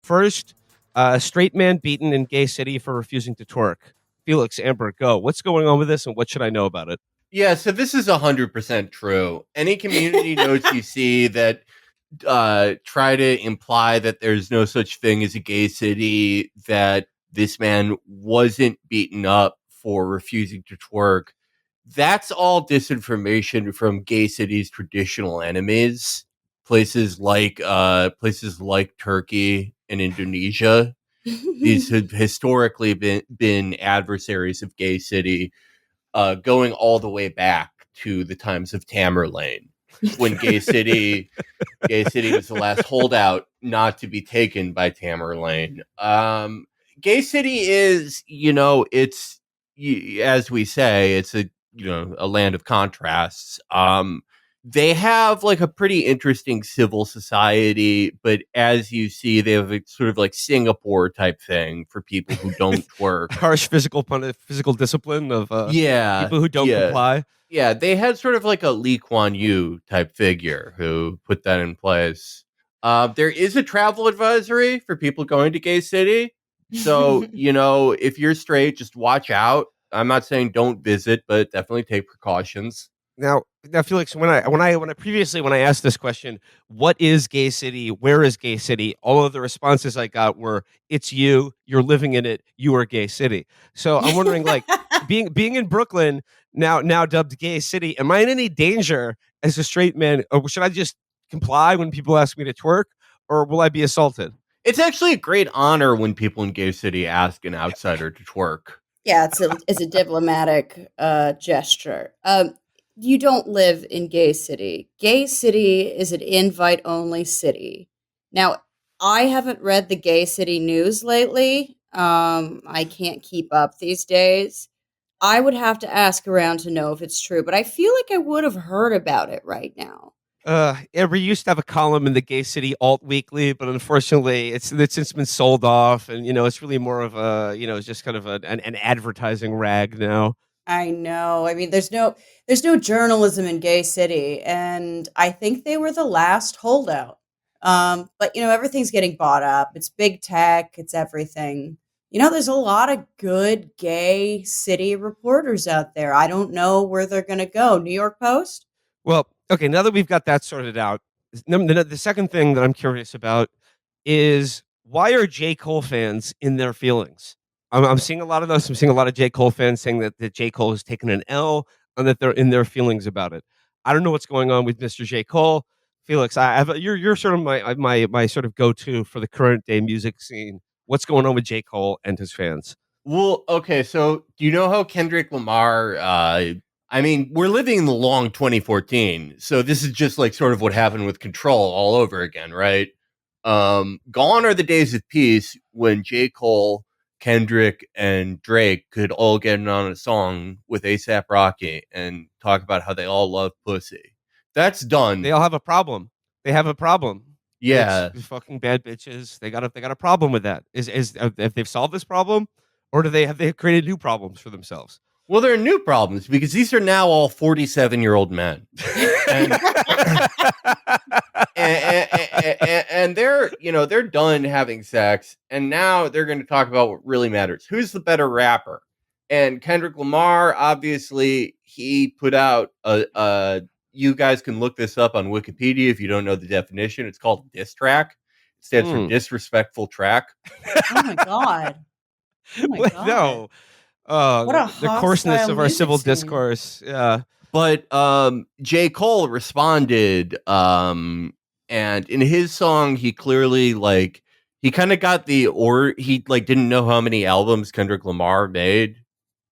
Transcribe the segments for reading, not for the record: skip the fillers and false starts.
First, straight man beaten in gay city for refusing to twerk. Felix, Amber, go. What's going on with this, and what should I know about it? Yeah, so this is 100% true. Any community notes you see that try to imply that there's no such thing as a gay city, that this man wasn't beaten up for refusing to twerk, that's all disinformation from gay cities' traditional enemies, places like Turkey and Indonesia. These have historically been adversaries of gay city, going all the way back to the times of Tamerlane, when Gay City was the last holdout not to be taken by Tamerlane. Gay City is, it's, as we say, it's a land of contrasts. They have like a pretty interesting civil society, but as you see, they have a sort of like Singapore type thing for people who don't twerk. Harsh physical discipline of Yeah, people who don't comply. Yeah, they had sort of like a Lee Kuan Yew type figure who put that in place. There is a travel advisory for people going to Gay City. So, if you're straight, just watch out. I'm not saying don't visit, but definitely take precautions. Now, Felix, when I asked this question, what is Gay City? Where is Gay City? All of the responses I got were, "It's you. You're living in it. You are Gay City." So I'm wondering, like, being in Brooklyn now dubbed Gay City, am I in any danger as a straight man, or should I just comply when people ask me to twerk, or will I be assaulted? It's actually a great honor when people in Gay City ask an outsider to twerk. Yeah, it's a diplomatic gesture. You don't live in Gay City. Gay City is an invite-only city. Now, I haven't read the Gay City news lately. I can't keep up these days. I would have to ask around to know if it's true, but I feel like I would have heard about it right now. We used to have a column in the Gay City Alt Weekly, but unfortunately, it's since been sold off, and it's really more of a just kind of an advertising rag now. I know. I mean, there's no journalism in Gay City, and I think they were the last holdout. But everything's getting bought up. It's big tech. It's everything. There's a lot of good Gay City reporters out there. I don't know where they're going to go. New York Post? Well, okay. Now that we've got that sorted out, the second thing that I'm curious about is, why are J. Cole fans in their feelings? I'm seeing a lot of those. I'm seeing a lot of J. Cole fans saying that J. Cole has taken an L and that they're in their feelings about it. I don't know what's going on with Mr. J. Cole. Felix, you're sort of my sort of go-to for the current day music scene. What's going on with J. Cole and his fans? Well, okay, so do you know how Kendrick Lamar, we're living in the long 2014, so this is just like sort of what happened with Control all over again, right? Gone are the days of peace when J. Cole, Kendrick, and Drake could all get on a song with A$AP Rocky and talk about how they all love pussy. That's done. They all have a problem. They have a problem. Yeah, it's fucking bad bitches. They got a problem with that. Have they solved this problem, or have they created new problems for themselves? Well, there are new problems because these are now all 47-year-old men, and they're done having sex, and now they're going to talk about what really matters: who's the better rapper. And Kendrick Lamar, obviously, he put out a you guys can look this up on Wikipedia if you don't know the definition. It's called diss track. It stands for disrespectful track. Oh my god! Oh my god! No. The coarseness of our civil discourse. Yeah. But J. Cole responded, and in his song, he clearly he kind of got he didn't know how many albums Kendrick Lamar made.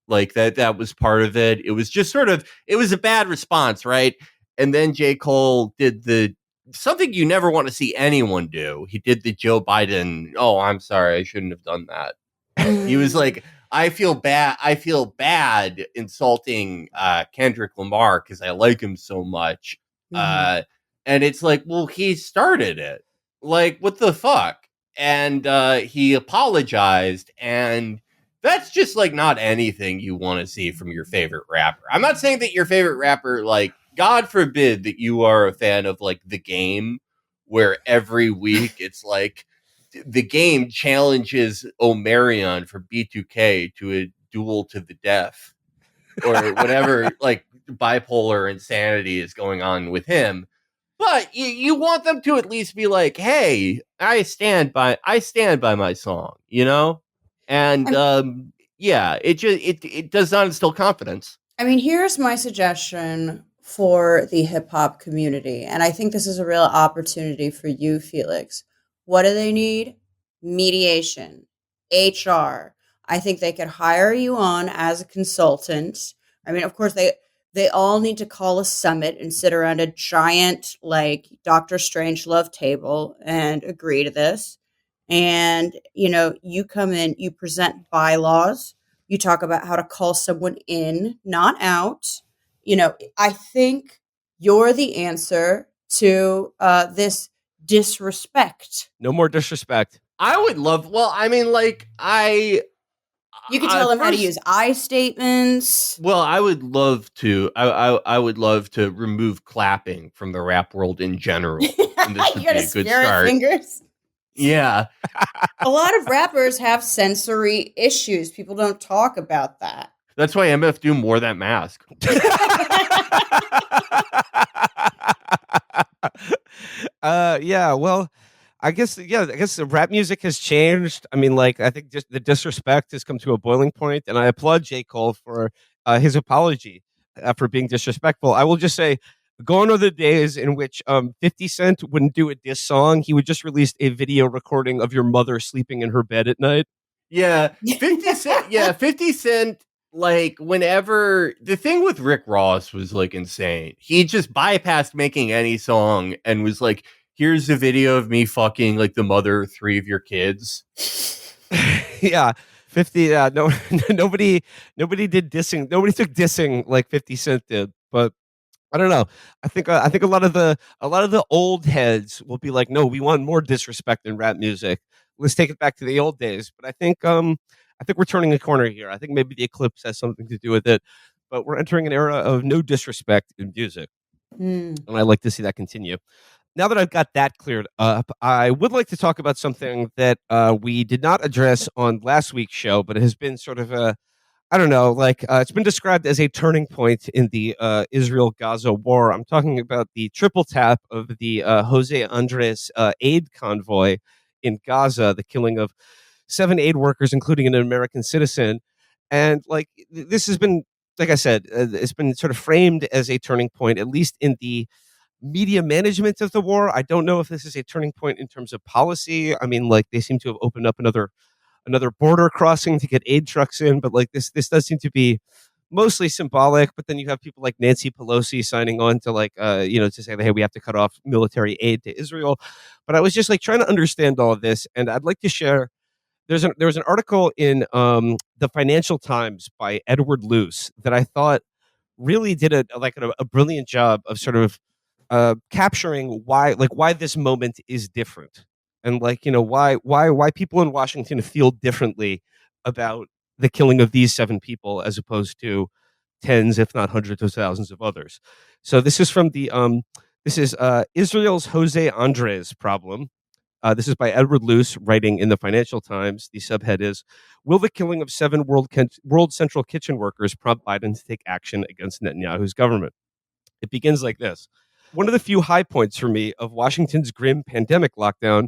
Like that was part of it. It was just it was a bad response, right? And then J. Cole did something you never want to see anyone do. He did the Joe Biden, "Oh, I'm sorry, I shouldn't have done that." He was like, I feel bad insulting Kendrick Lamar because I like him so much. And it's like, well, he started it. Like, what the fuck? And he apologized, and that's just like not anything you want to see from your favorite rapper. I'm not saying that your favorite rapper, like, God forbid that you are a fan of like The Game, where every week it's like, the game challenges Omarion for B2K to a duel to the death or whatever, like bipolar insanity is going on with him. But you want them to at least be like, "Hey, I stand by my song," you know? And yeah, it does not instill confidence. I mean, here's my suggestion for the hip hop community. And I think this is a real opportunity for you, Felix. What do they need? Mediation, HR. I think they could hire you on as a consultant. I mean, of course, they all need to call a summit and sit around a giant, like, Doctor Strangelove table and agree to this. And, you come in, you present bylaws, you talk about how to call someone in, not out. I think you're the answer to this disrespect. No more disrespect. I would love. Well, I mean, like You can tell them how to use I statements. Well, I would love to. I would love to remove clapping from the rap world in general. And this would You gotta be a good stare at start. fingers. Yeah. A lot of rappers have sensory issues. People don't talk about that. That's why MF Doom wore that mask. Yeah, well, I guess the rap music has changed. I mean, like, I think just the disrespect has come to a boiling point, and I applaud J. Cole for his apology for being disrespectful. I will just say, gone are the days in which 50 Cent wouldn't do a diss song. He would just release a video recording of your mother sleeping in her bed at night. Yeah, 50 Cent. Yeah, 50 Cent. Like, whenever the thing with Rick Ross was like insane, he just bypassed making any song and was like, "Here's a video of me fucking like the mother of 3 of your kids." Yeah, 50. No, nobody did dissing. Nobody took dissing like 50 Cent did. But I don't know. I think a lot of the old heads will be like, no, we want more disrespect in rap music. Let's take it back to the old days. But I think we're turning a corner here. I think maybe the eclipse has something to do with it. But we're entering an era of no disrespect in music, and I like to see that continue. Now that I've got that cleared up, I would like to talk about something that we did not address on last week's show, but it has been sort of a, I don't know, like it's been described as a turning point in the Israel-Gaza war. I'm talking about the triple tap of the Jose Andres aid convoy in Gaza, the killing of 7 aid workers, including an American citizen. And like this has been, like I said, it's been sort of framed as a turning point, at least in the media management of the war. I don't know if this is a turning point in terms of policy. I mean, like, they seem to have opened up another border crossing to get aid trucks in, but like this does seem to be mostly symbolic. But then you have people like Nancy Pelosi signing on to like to say that, hey, we have to cut off military aid to Israel. But I was just like trying to understand all of this, and I'd like to share. There was an article in the Financial Times by Edward Luce that I thought really did a brilliant job of sort of capturing why this moment is different, and why people in Washington feel differently about the killing of these 7 people as opposed to tens, if not hundreds of thousands of others. So this is from the Israel's Jose Andres problem. This is by Edward Luce, writing in the Financial Times. The subhead is, "Will the killing of 7 World Central Kitchen workers prompt Biden to take action against Netanyahu's government?" It begins like this. "One of the few high points for me of Washington's grim pandemic lockdown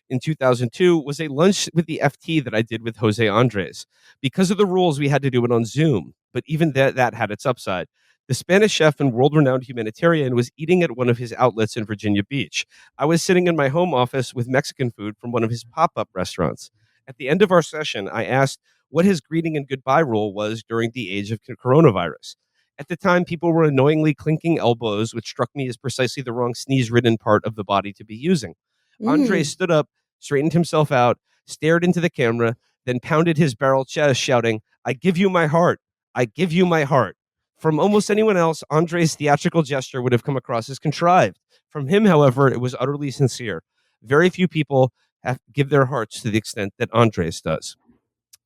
in 2002 was a lunch with the FT that I did with Jose Andres. Because of the rules, we had to do it on Zoom, but even that had its upside. The Spanish chef and world-renowned humanitarian was eating at one of his outlets in Virginia Beach. I was sitting in my home office with Mexican food from one of his pop-up restaurants. At the end of our session, I asked what his greeting and goodbye rule was during the age of coronavirus. At the time, people were annoyingly clinking elbows, which struck me as precisely the wrong sneeze-ridden part of the body to be using. Andre stood up, straightened himself out, stared into the camera, then pounded his barrel chest, shouting, 'I give you my heart. I give you my heart.' From almost anyone else, Andre's theatrical gesture would have come across as contrived. From him, however, it was utterly sincere. Very few people give their hearts to the extent that Andres does.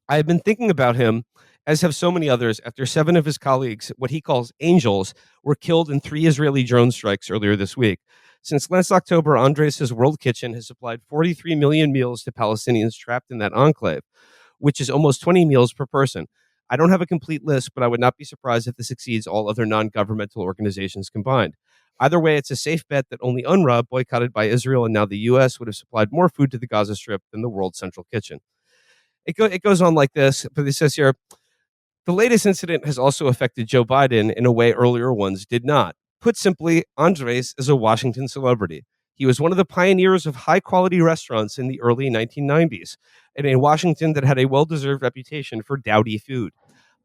I have been thinking about him, as have so many others, after 7 of his colleagues, what he calls angels, were killed in 3 Israeli drone strikes earlier this week. Since last October, Andres' World Kitchen has supplied 43 million meals to Palestinians trapped in that enclave, which is almost 20 meals per person. I don't have a complete list, but I would not be surprised if this exceeds all other non-governmental organizations combined. Either way, it's a safe bet that only UNRWA, boycotted by Israel and now the U.S., would have supplied more food to the Gaza Strip than the World Central Kitchen. It goes on like this, but it says here, the latest incident has also affected Joe Biden in a way earlier ones did not. Put simply, Andres is a Washington celebrity. He was one of the pioneers of high-quality restaurants in the early 1990s, in a Washington that had a well-deserved reputation for dowdy food.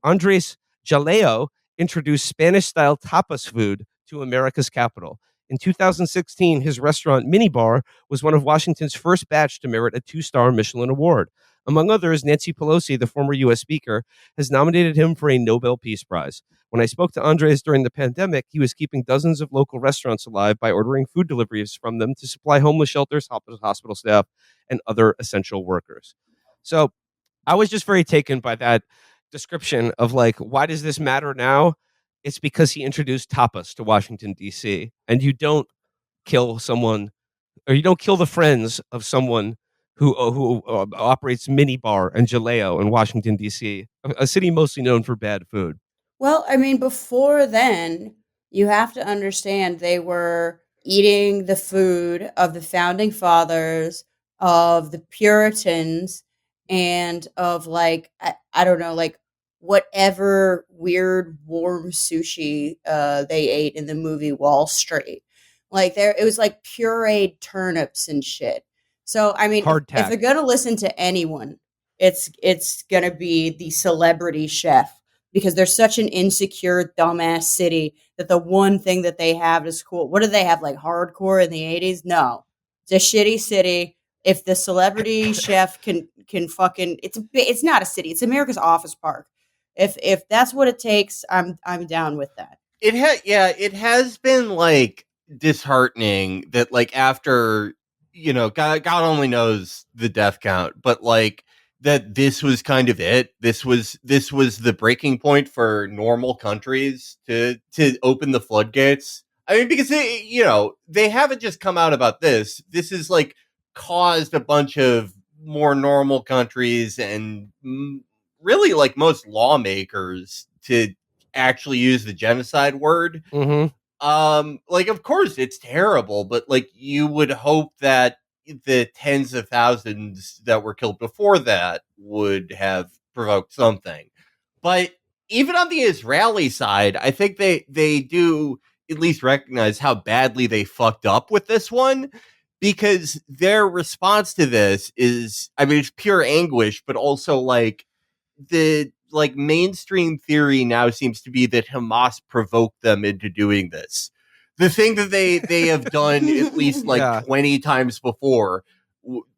Andres Jaleo introduced Spanish-style tapas food to America's capital. In 2016, his restaurant Minibar was one of Washington's first batch to merit a 2-star Michelin award. Among others, Nancy Pelosi, the former U.S. Speaker, has nominated him for a Nobel Peace Prize. When I spoke to Andres during the pandemic, he was keeping dozens of local restaurants alive by ordering food deliveries from them to supply homeless shelters, hospital staff, and other essential workers. So I was just very taken by that description of like, why does this matter now? It's because he introduced tapas to Washington, D.C., and you don't kill someone or you don't kill the friends of someone who operates Minibar and Jaleo in Washington, D.C., a city mostly known for bad food. Well, I mean, before then, you have to understand they were eating the food of the founding fathers, of the Puritans, and of like, I don't know, like whatever weird warm sushi they ate in the movie Wall Street. Like there, it was like pureed turnips and shit. So I mean, if they're gonna listen to anyone, it's gonna be the celebrity chef because they're such an insecure, dumbass city that the one thing that they have is cool. What do they have, like hardcore in the 80s? No. It's a shitty city. If the celebrity chef can fucking it's not a city. It's America's Office Park. If that's what it takes, I'm down with that. It has been like disheartening that like after God only knows the death count, but like that this was kind of it. This was the breaking point for normal countries to open the floodgates. I mean, because they haven't just come out about this. This has like caused a bunch of more normal countries and really like most lawmakers to actually use the genocide word. Like of course it's terrible, but like you would hope that the tens of thousands that were killed before that would have provoked something. But even on the Israeli side, I think they do at least recognize how badly they fucked up with this one, because their response to this is, I mean, it's pure anguish, but also like the like mainstream theory now seems to be that Hamas provoked them into doing this. The thing that they have done at least like 20 times before,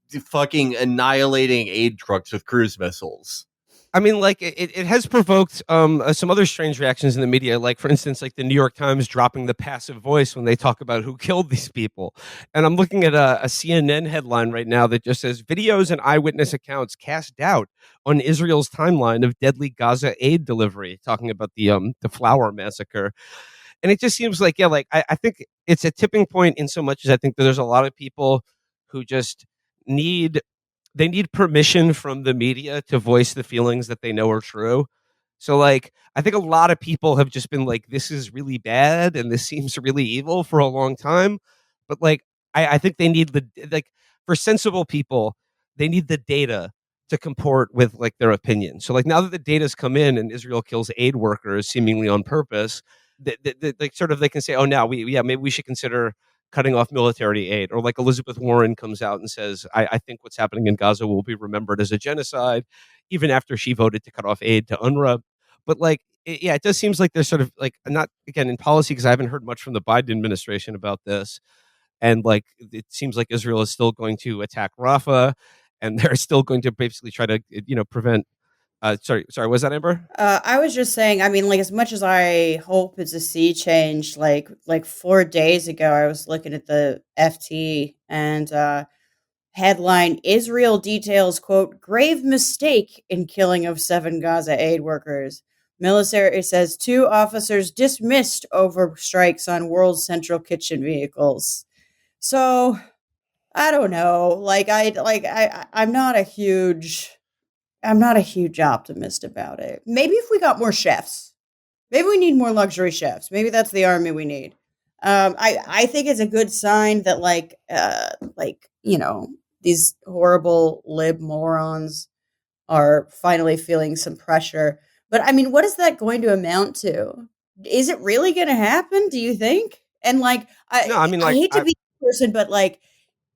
fucking annihilating aid trucks with cruise missiles. I mean, like it has provoked some other strange reactions in the media. Like, for instance, like the New York Times dropping the passive voice when they talk about who killed these people. And I'm looking at a CNN headline right now that just says videos and eyewitness accounts cast doubt on Israel's timeline of deadly Gaza aid delivery, talking about the flower massacre. And it just seems like, I think it's a tipping point in so much as I think that there's a lot of people who just need permission from the media to voice the feelings that they know are true. So like, I think a lot of people have just been like, this is really bad and this seems really evil for a long time. But like, I think they need for sensible people, they need the data to comport with like their opinion. So like now that the data's come in and Israel kills aid workers seemingly on purpose, they can say, oh, now maybe we should consider cutting off military aid. Or like Elizabeth Warren comes out and says, I think what's happening in Gaza will be remembered as a genocide, even after she voted to cut off aid to UNRWA. But like, it does seems like there's sort of like, not again in policy, because I haven't heard much from the Biden administration about this. And like, it seems like Israel is still going to attack Rafah, and they're still going to basically try to, prevent. Sorry, was that Amber? I was just saying, I mean, like, as much as I hope it's a sea change, like 4 days ago, I was looking at the FT and headline, Israel details, quote, grave mistake in killing of 7 Gaza aid workers. Military says 2 officers dismissed over strikes on World Central Kitchen vehicles. So I don't know. I'm not a huge optimist about it. Maybe if we got more chefs, maybe we need more luxury chefs. Maybe that's the army we need. I think it's a good sign that these horrible lib morons are finally feeling some pressure. But I mean, what is that going to amount to? Is it really going to happen? Do you think? And No, I mean, I like, hate to be a person, but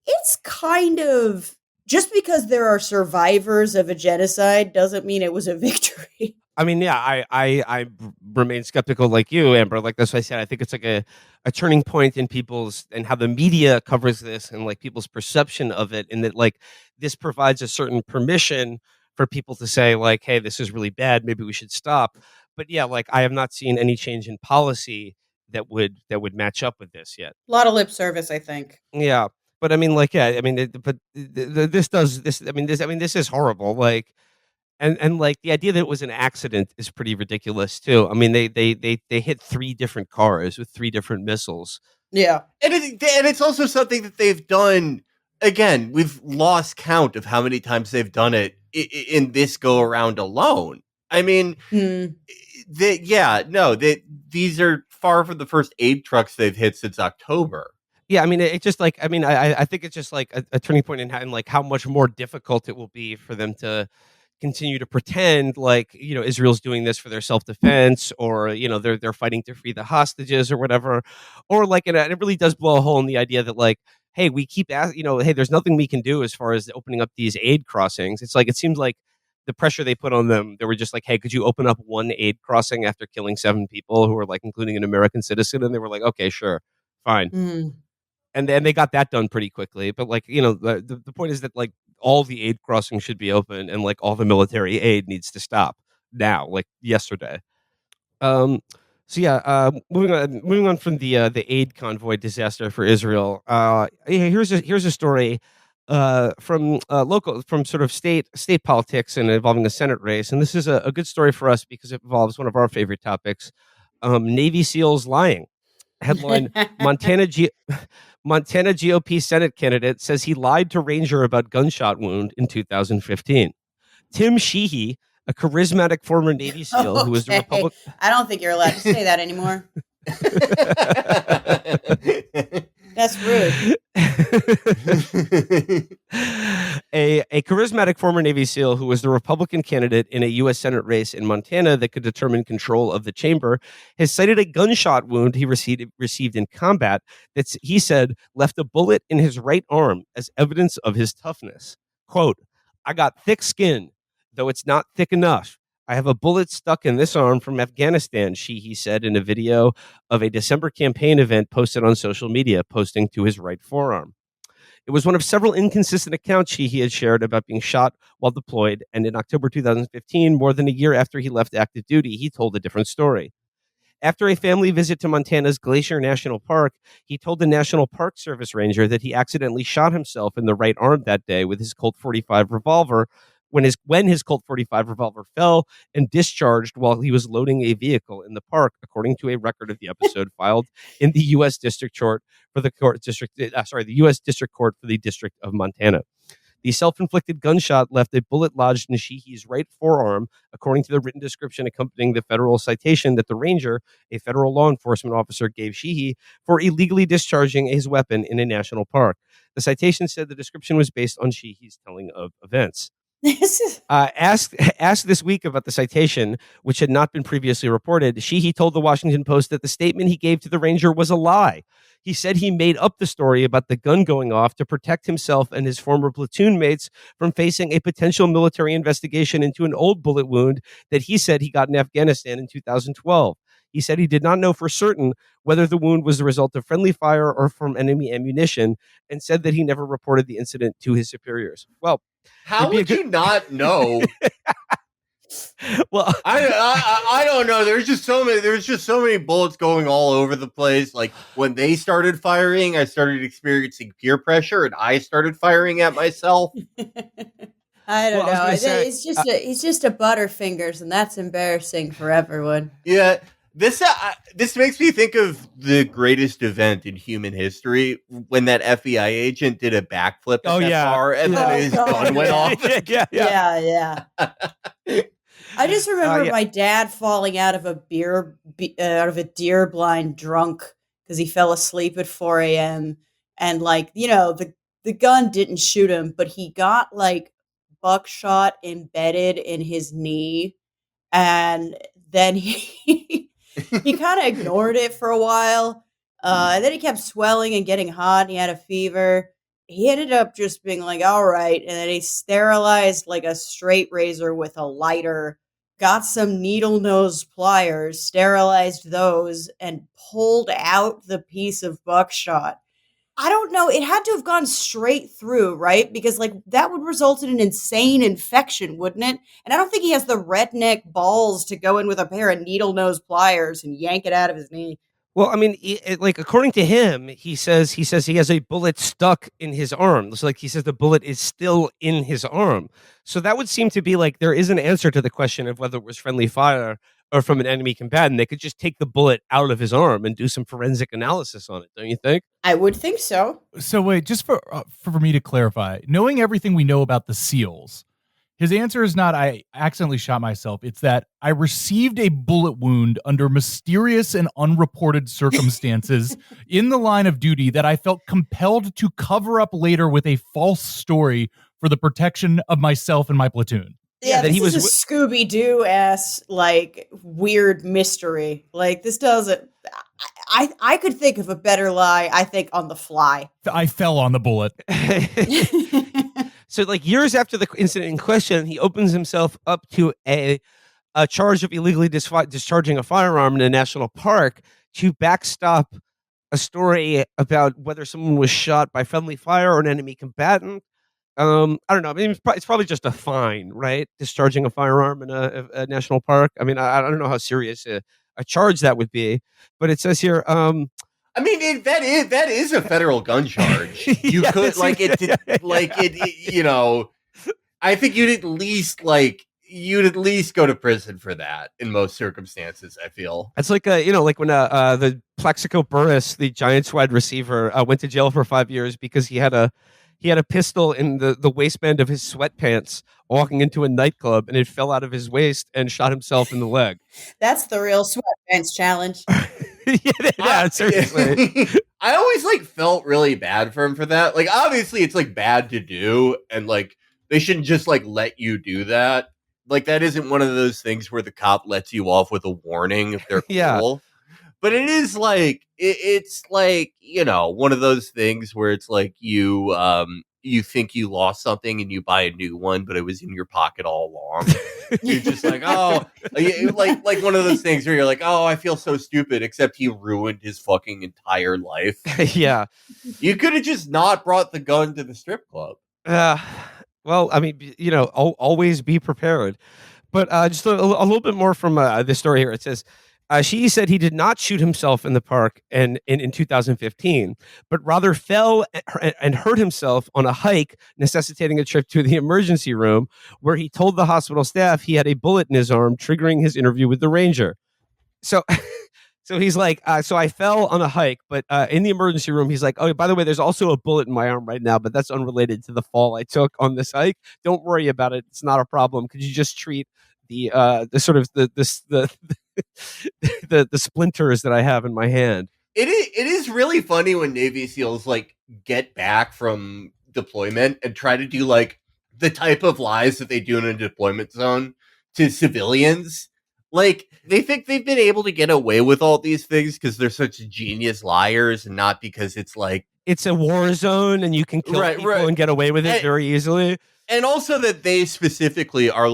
it's kind of just because there are survivors of a genocide doesn't mean it was a victory. I mean, yeah, I remain skeptical like you, Amber. Like that's what I said. I think it's like a turning point in people's and how the media covers this and like people's perception of it, and that like this provides a certain permission for people to say like, hey, this is really bad. Maybe we should stop. But yeah, like I have not seen any change in policy that would match up with this yet. A lot of lip service, I think. Yeah, but I mean, like, yeah, I mean, this does this. This is horrible. Like, and like the idea that it was an accident is pretty ridiculous too. I mean, they hit three different cars with three different missiles. Yeah. And it's also something that they've done. Again, we've lost count of how many times they've done it in this go around alone. I mean, these are far from the first aid trucks they've hit since October. Yeah, I mean, it just like I mean, I think it's just like a turning point in like how much more difficult it will be for them to continue to pretend like Israel's doing this for their self defense, or they're fighting to free the hostages or whatever, or like and it really does blow a hole in the idea that like, hey, we keep asking, hey, there's nothing we can do as far as opening up these aid crossings. It's like it seems like the pressure they put on them, they were just like, hey, could you open up one aid crossing after killing 7 people who were like including an American citizen, and they were like, okay, sure, fine. And then they got that done pretty quickly. But like, the point is that like all the aid crossings should be open, and like all the military aid needs to stop now, like yesterday. So yeah, moving on from the aid convoy disaster for Israel. Here's a story from local, from sort of state politics and involving a Senate race, and this is a good story for us because it involves one of our favorite topics: Navy SEALs lying. Headline: Montana GOP Senate candidate says he lied to Ranger about gunshot wound in 2015. Tim Sheehy, a charismatic former Navy SEAL who was the Republican. I don't think you're allowed to say that anymore. That's rude. A charismatic former Navy SEAL who was the Republican candidate in a U.S. Senate race in Montana that could determine control of the chamber has cited a gunshot wound he received in combat that he said left a bullet in his right arm as evidence of his toughness. Quote, "I got thick skin, though it's not thick enough. I have a bullet stuck in this arm from Afghanistan," he said in a video of a December campaign event posted on social media, posting to his right forearm. It was one of several inconsistent accounts he had shared about being shot while deployed, and in October 2015, more than a year after he left active duty, he told a different story. After a family visit to Montana's Glacier National Park, he told the National Park Service ranger that he accidentally shot himself in the right arm that day with his Colt 45 revolver when his Colt 45 revolver fell and discharged while he was loading a vehicle in the park, according to a record of the episode filed in the U.S. District Court for the U.S. District Court for the District of Montana. The self-inflicted gunshot left a bullet lodged in Sheehy's right forearm, according to the written description accompanying the federal citation that the ranger, a federal law enforcement officer, gave Sheehy for illegally discharging his weapon in a national park. The citation said the description was based on Sheehy's telling of events. Asked this week about the citation, which had not been previously reported, Sheehy told the Washington Post that the statement he gave to the ranger was a lie. He said he made up the story about the gun going off to protect himself and his former platoon mates from facing a potential military investigation into an old bullet wound that he said he got in Afghanistan in 2012. He said he did not know for certain whether the wound was the result of friendly fire or from enemy ammunition, and said that he never reported the incident to his superiors. Well, how would you not know? Well, I don't know. There's just so many bullets going all over the place. Like when they started firing, I started experiencing peer pressure, and I started firing at myself. I don't know. It's just a Butterfingers, and that's embarrassing for everyone. Yeah, This makes me think of the greatest event in human history when that FBI agent did a backflip at that bar and then his gun went off. Yeah. I just remember my dad falling out of a deer blind drunk because he fell asleep at 4 a.m. and the gun didn't shoot him, but he got buckshot embedded in his knee, and then he kind of ignored it for a while. And then he kept swelling and getting hot, and he had a fever. He ended up just being like, all right. And then he sterilized a straight razor with a lighter, got some needle nose pliers, sterilized those, and pulled out the piece of buckshot. I don't know. It had to have gone straight through, right? Because that would result in an insane infection, wouldn't it? And I don't think he has the redneck balls to go in with a pair of needle nose pliers and yank it out of his knee. Well, I mean, according to him, he says he has a bullet stuck in his arm. So, he says the bullet is still in his arm. So that would seem to be there is an answer to the question of whether it was friendly fire or from an enemy combatant. They could just take the bullet out of his arm and do some forensic analysis on it, don't you think? I would think so. So wait, just for me to clarify, knowing everything we know about the SEALs, his answer is not, I accidentally shot myself. It's that I received a bullet wound under mysterious and unreported circumstances in the line of duty that I felt compelled to cover up later with a false story for the protection of myself and my platoon. Yeah, that he was a Scooby-Doo ass weird mystery. This doesn't. I could think of a better lie. I think on the fly. I fell on the bullet. So, years after the incident in question, he opens himself up to a charge of illegally discharging a firearm in a national park to backstop a story about whether someone was shot by friendly fire or an enemy combatant. I don't know. I mean, it's probably just a fine, right? Discharging a firearm in a national park. I mean, I don't know how serious a charge that would be, but it says here. I mean, that is a federal gun charge. You could I think you'd at least go to prison for that in most circumstances. I feel it's when the Plaxico Burress, the Giants wide receiver, went to jail for 5 years because he had a pistol in the waistband of his sweatpants walking into a nightclub, and it fell out of his waist and shot himself in the leg. That's the real sweatpants challenge. Yeah, seriously. I always felt really bad for him for that. Obviously it's bad to do, and they shouldn't just let you do that. That isn't one of those things where the cop lets you off with a warning if they're cool. But it is it's one of those things where it's you think you lost something and you buy a new one, but it was in your pocket all along. You're just oh, like one of those things where you're oh, I feel so stupid, except he ruined his fucking entire life. Yeah. You could have just not brought the gun to the strip club. Well, I mean, always be prepared. But just a little bit more from this story here. It says, she said he did not shoot himself in the park in 2015, but rather fell and hurt himself on a hike, necessitating a trip to the emergency room, where he told the hospital staff he had a bullet in his arm, triggering his interview with the ranger. So he's so I fell on a hike, but in the emergency room, he's oh, by the way, there's also a bullet in my arm right now, but that's unrelated to the fall I took on this hike. Don't worry about it. It's not a problem. Could you just treat the sort of the splinters that I have in my hand? It is really funny when Navy SEALs get back from deployment and try to do the type of lies that they do in a deployment zone to civilians. They think they've been able to get away with all these things because they're such genius liars, and not because it's it's a war zone and you can kill people and get away with it very easily. And also that they specifically are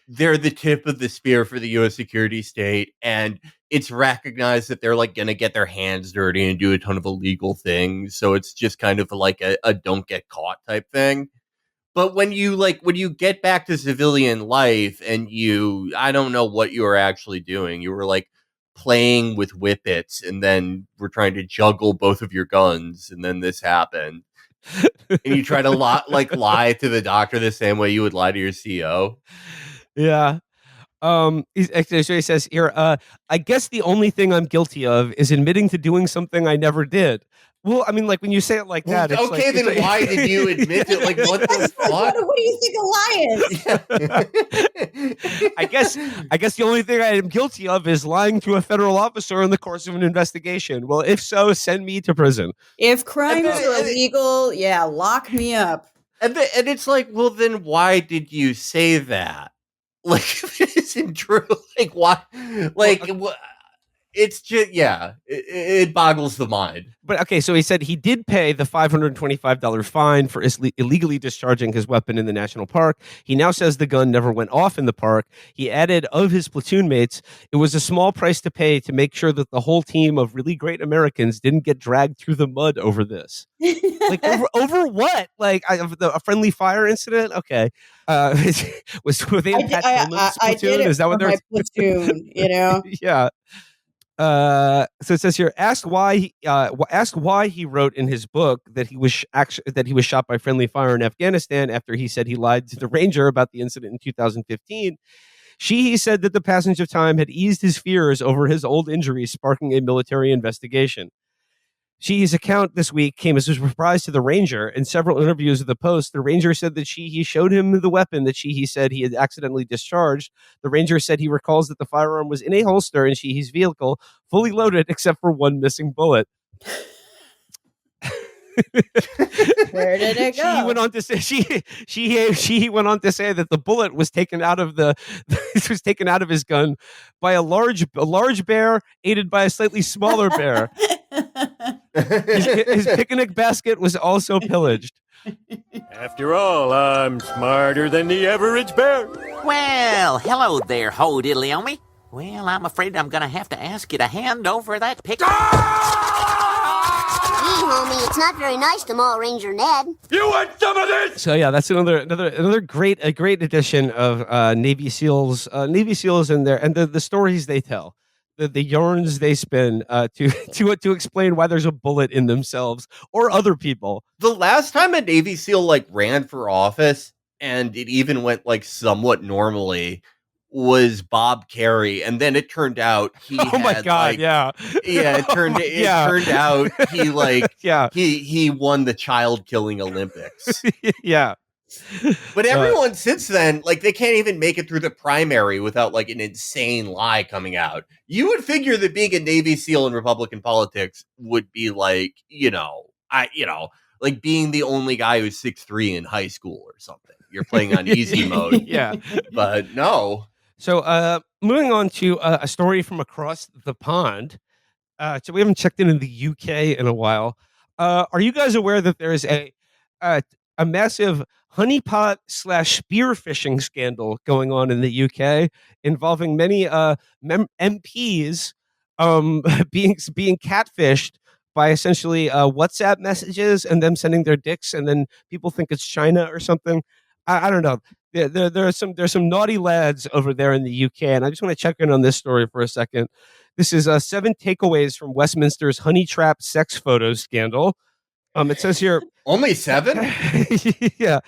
they're the tip of the spear for the U.S. security state, and it's recognized that they're going to get their hands dirty and do a ton of illegal things. So it's just kind of a don't get caught type thing. But when you get back to civilian life and I don't know what you were actually doing. You were playing with whippets, and then we're trying to juggle both of your guns, and then this happened. And you try to lie to the doctor the same way you would lie to your CO. Yeah. So he says here, I guess the only thing I'm guilty of is admitting to doing something I never did. Well, I mean, like when you say it like that, it's okay, like, then why did you admit it? Like, what the fuck? What do you think a lie is? I guess the only thing I am guilty of is lying to a federal officer in the course of an investigation. Well, if so, send me to prison. If crimes are illegal, yeah, lock me up. And it's like, well, then why did you say that? Like, it isn't true. Like, why? Like, it's just, yeah, it boggles the mind. But okay, so he said he did pay the $525 fine for illegally discharging his weapon in the national park. He now says the gun never went off in the park. He added, of his platoon mates, it was a small price to pay to make sure that the whole team of really great Americans didn't get dragged through the mud over this. Like, over what? Like, a friendly fire incident? Okay. Was within Pat Tillman's platoon? Is that what they're platoon? You know? Yeah. So it says here, asked why he wrote in his book that he was shot by friendly fire in Afghanistan after he said he lied to the ranger about the incident in 2015. He said that the passage of time had eased his fears over his old injuries, sparking a military investigation. Sheehy's account this week came as a surprise to the ranger. In several interviews with the Post, the ranger said that he showed him the weapon that he said he had accidentally discharged. The ranger said he recalls that the firearm was in a holster in Sheehy's vehicle, fully loaded except for one missing bullet. Where did it go? She went on to say she went on to say that the bullet was taken out of his gun by a large bear aided by a slightly smaller bear. His picnic basket was also pillaged. After all, I'm smarter than the average bear. Well, hello there, ho diddly o me. Well, I'm afraid I'm gonna have to ask you to hand over that pick. Gee, homie, it's not very nice to maul Ranger Ned. You want some of this? So yeah, that's another great edition of Navy SEALs in there, and the stories they tell, the yarns they spin to explain why there's a bullet in themselves or other people. The last time a Navy SEAL like ran for office and it even went like somewhat normally was Bob Carey, and then it turned out he my god, it turned out he like he won the child killing Olympics. Yeah. But everyone since then, like, they can't even make it through the primary without like an insane lie coming out. You would figure that being a Navy SEAL in Republican politics would be like, like being the only guy who's 6'3" in high school or something. You're playing on easy mode. Yeah. But no. So moving on to a story from across the pond. So we haven't checked in the UK in a while. Are you guys aware that there is a massive honeypot / spear phishing scandal going on in the UK involving many MPs being catfished by essentially WhatsApp messages and them sending their dicks, and then people think it's China or something. I don't know. There's some naughty lads over there in the UK, and I just want to check in on this story for a second. This is 7 takeaways from Westminster's honey trap sex photos scandal. It says here only 7. Yeah.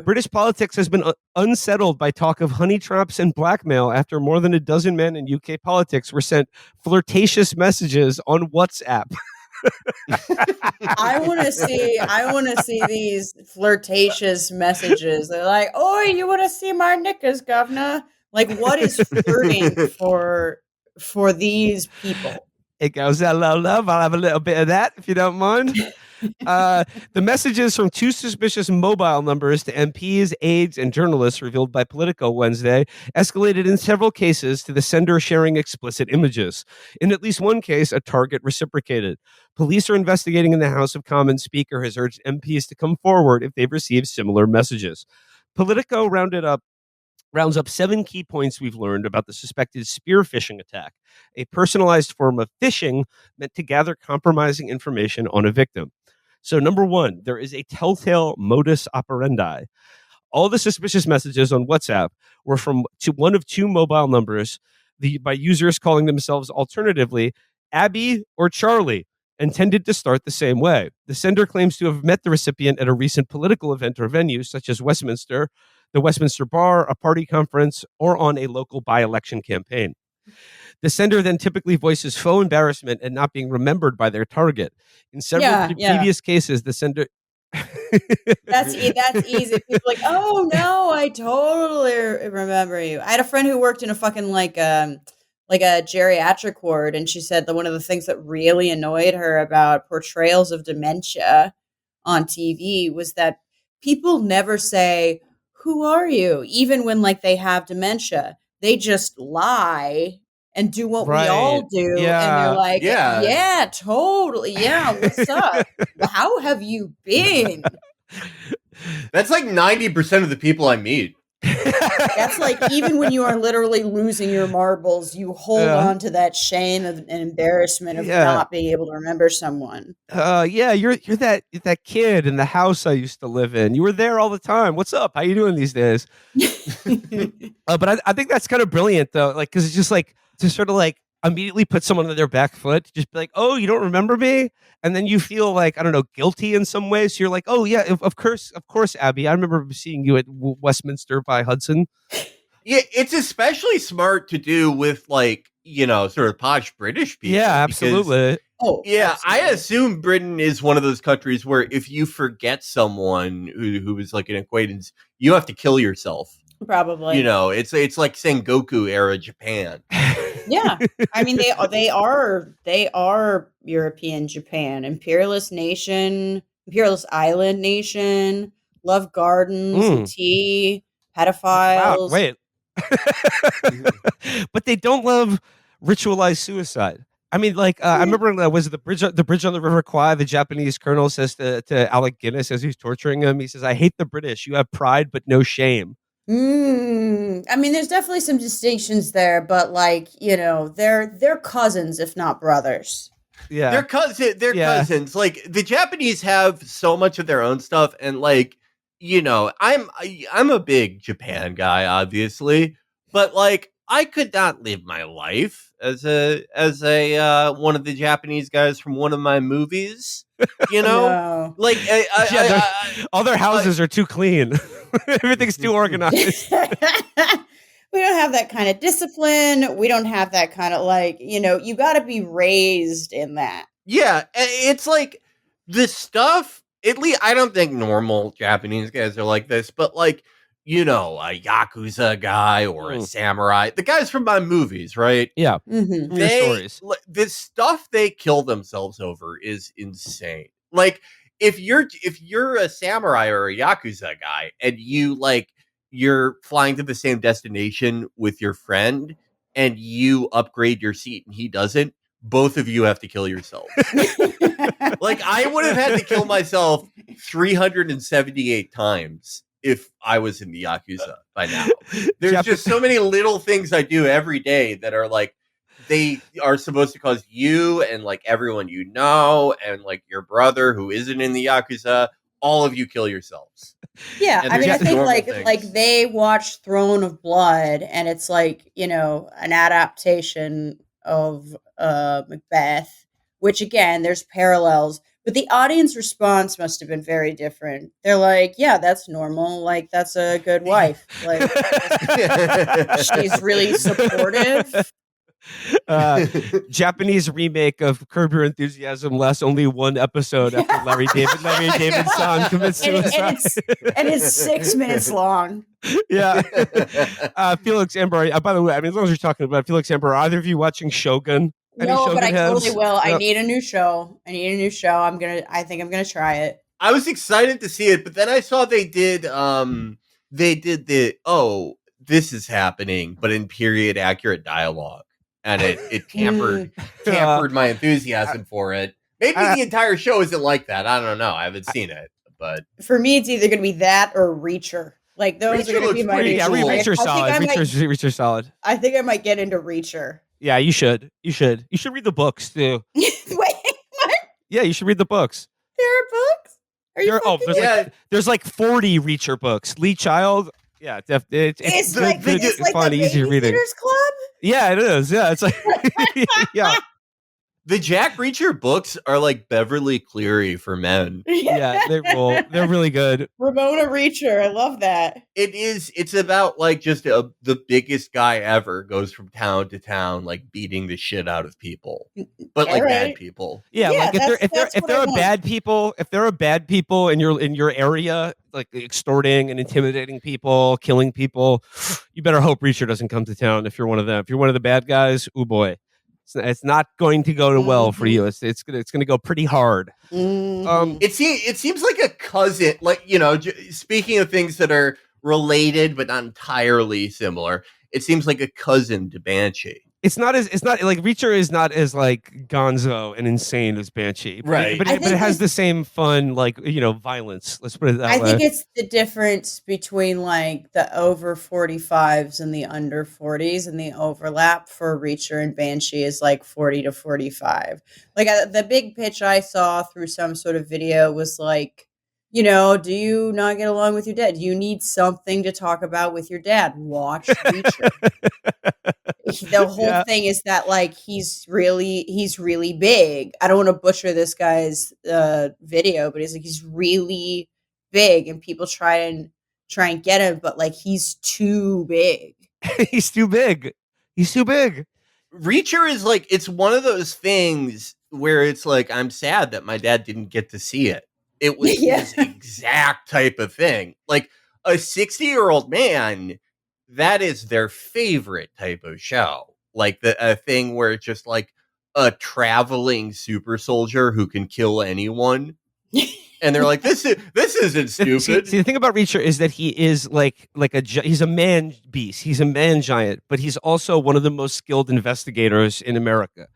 British politics has been unsettled by talk of honey traps and blackmail after more than a dozen men in UK politics were sent flirtatious messages on WhatsApp. I want to see these flirtatious messages. They're like, "Oh, you want to see my knickers, governor?" Like, what is flirting for these people? It goes, "Hello, love. I'll have a little bit of that if you don't mind." The messages from 2 suspicious mobile numbers to MPs, aides, and journalists revealed by Politico Wednesday escalated in several cases to the sender sharing explicit images. In at least one case, a target reciprocated. Police are investigating, and the House of Commons Speaker has urged MPs to come forward if they've received similar messages. Politico rounds up 7 key points we've learned about the suspected spear phishing attack, a personalized form of phishing meant to gather compromising information on a victim. So, number 1, there is a telltale modus operandi. All the suspicious messages on WhatsApp were from one of 2 mobile numbers by users calling themselves alternatively Abby or Charlie. intended to start the same way. The sender claims to have met the recipient at a recent political event or venue, such as Westminster, the Westminster Bar, a party conference, or on a local by-election campaign. The sender then typically voices faux embarrassment at not being remembered by their target. In several previous cases, the sender... That's easy. People are like, oh no, I totally remember you. I had a friend who worked in a fucking like a geriatric ward, and she said that one of the things that really annoyed her about portrayals of dementia on TV was that people never say, "Who are you?" Even when like they have dementia, they just lie and do what we all do. Yeah. And they're like, Yeah. yeah, totally. Yeah. What's up? How have you been? That's like 90% of the people I meet. That's like, even when you are literally losing your marbles, you hold on to that shame and embarrassment of not being able to remember someone. You're that kid in the house I used to live in. You were there all the time. What's up? How you doing these days? But I think that's kind of brilliant though, like, because it's just like to sort of like immediately put someone on their back foot, just be like, oh, you don't remember me? And then you feel like, I don't know, guilty in some way. So you're like, oh yeah, of course, Abby. I remember seeing you at Westminster by Hudson. Yeah, it's especially smart to do with like, sort of posh British people. Yeah, absolutely. I assume Britain is one of those countries where if you forget someone who is like an acquaintance, you have to kill yourself. Probably. It's like Sengoku era Japan. Yeah, I mean they are European Japan, imperialist island nation, love gardens and tea, pedophiles. Wow, wait, but they don't love ritualized suicide. I mean, like I remember was it the bridge on the River Kwai? The Japanese colonel says to Alec Guinness as he's torturing him, he says, "I hate the British. You have pride but no shame." I mean, there's definitely some distinctions there, but like, they're cousins, if not brothers. Yeah, they're cousins. Like the Japanese have so much of their own stuff, and like, I'm a big Japan guy, obviously, but like I could not live my life as a one of the Japanese guys from one of my movies. No. Like all their houses are too clean. Everything's too organized. We don't have that kind of discipline. We don't have that kind of like, you got to be raised in that. Yeah, it's like the stuff, at least I don't think normal Japanese guys are like this, but like, a Yakuza guy or a samurai, the guys from my movies, right? Yeah. Mm-hmm. Stories. The stuff they kill themselves over is insane. Like, if you're a samurai or a Yakuza guy and you're flying to the same destination with your friend and you upgrade your seat and he doesn't, both of you have to kill yourselves. Like, I would have had to kill myself 378 times if I was in the Yakuza by now. There's just so many little things I do every day that are like, they are supposed to cause you and like everyone and like your brother who isn't in the Yakuza, all of you kill yourselves. Yeah, And I mean, I think things. like they watched Throne of Blood, and it's like, an adaptation of Macbeth, which again, there's parallels, but the audience response must have been very different. They're like, yeah, that's normal. Like, that's a good wife. Like, she's really supportive. Japanese remake of Curb Your Enthusiasm lasts only one episode after Larry David's son commits suicide. And it's 6 minutes long. Yeah. Felix, Amber, by the way, I mean, as long as you're talking about Felix, Amber, are either of you watching Shogun? No, but I totally will. I need a new show. I think I'm gonna try it. I was excited to see it, but then I saw they did this is happening, but in period accurate dialogue. And it tampered my enthusiasm for it. Maybe the entire show isn't like that. I don't know. I haven't seen it, but for me, it's either going to be that or Reacher. Like those are going to be my. Reacher's solid. Reacher's solid. I think I might get into Reacher. Yeah, you should. You should read the books too. Wait, what? Yeah, you should read the books. There are books? Are you there's like 40 Reacher books. Lee Child. Yeah, it's like fun, easy reading. Club? Yeah, it is. Yeah, it's like yeah. The Jack Reacher books are like Beverly Cleary for men. Yeah, they roll. They're really good. Ramona Reacher. I love that. It's about like just the biggest guy ever goes from town to town, like beating the shit out of people, but like bad people. Yeah, like that's if what there I are want. bad people, if there are bad people in your area, like extorting and intimidating people, killing people, you better hope Reacher doesn't come to town. If you're one of them, if you're one of the bad guys, oh boy, it's not going to go well for you. It's gonna go pretty hard. It seems like a cousin, like, speaking of things that are related but not entirely similar, it seems like a cousin to Banshee. It's not like Reacher is not as like gonzo and insane as Banshee, right? But it has the same fun, like, violence. Let's put it that way. I think it's the difference between like the over 45s and the under 40s, and the overlap for Reacher and Banshee is like 40 to 45. Like the big pitch I saw through some sort of video was like, do you not get along with your dad? Do you need something to talk about with your dad? Watch Reacher. The whole thing is that like he's really big. I don't want to butcher this guy's video, but he's really big, and people try and get him, but like he's too big. He's too big. Reacher is like, it's one of those things where it's like, I'm sad that my dad didn't get to see it. It was this exact type of thing. Like a 60-year-old man, that is their favorite type of show. Like a thing where it's just like a traveling super soldier who can kill anyone. And they're like, this isn't stupid. See, the thing about Reacher is that he is he's a man beast. He's a man giant, but he's also one of the most skilled investigators in America.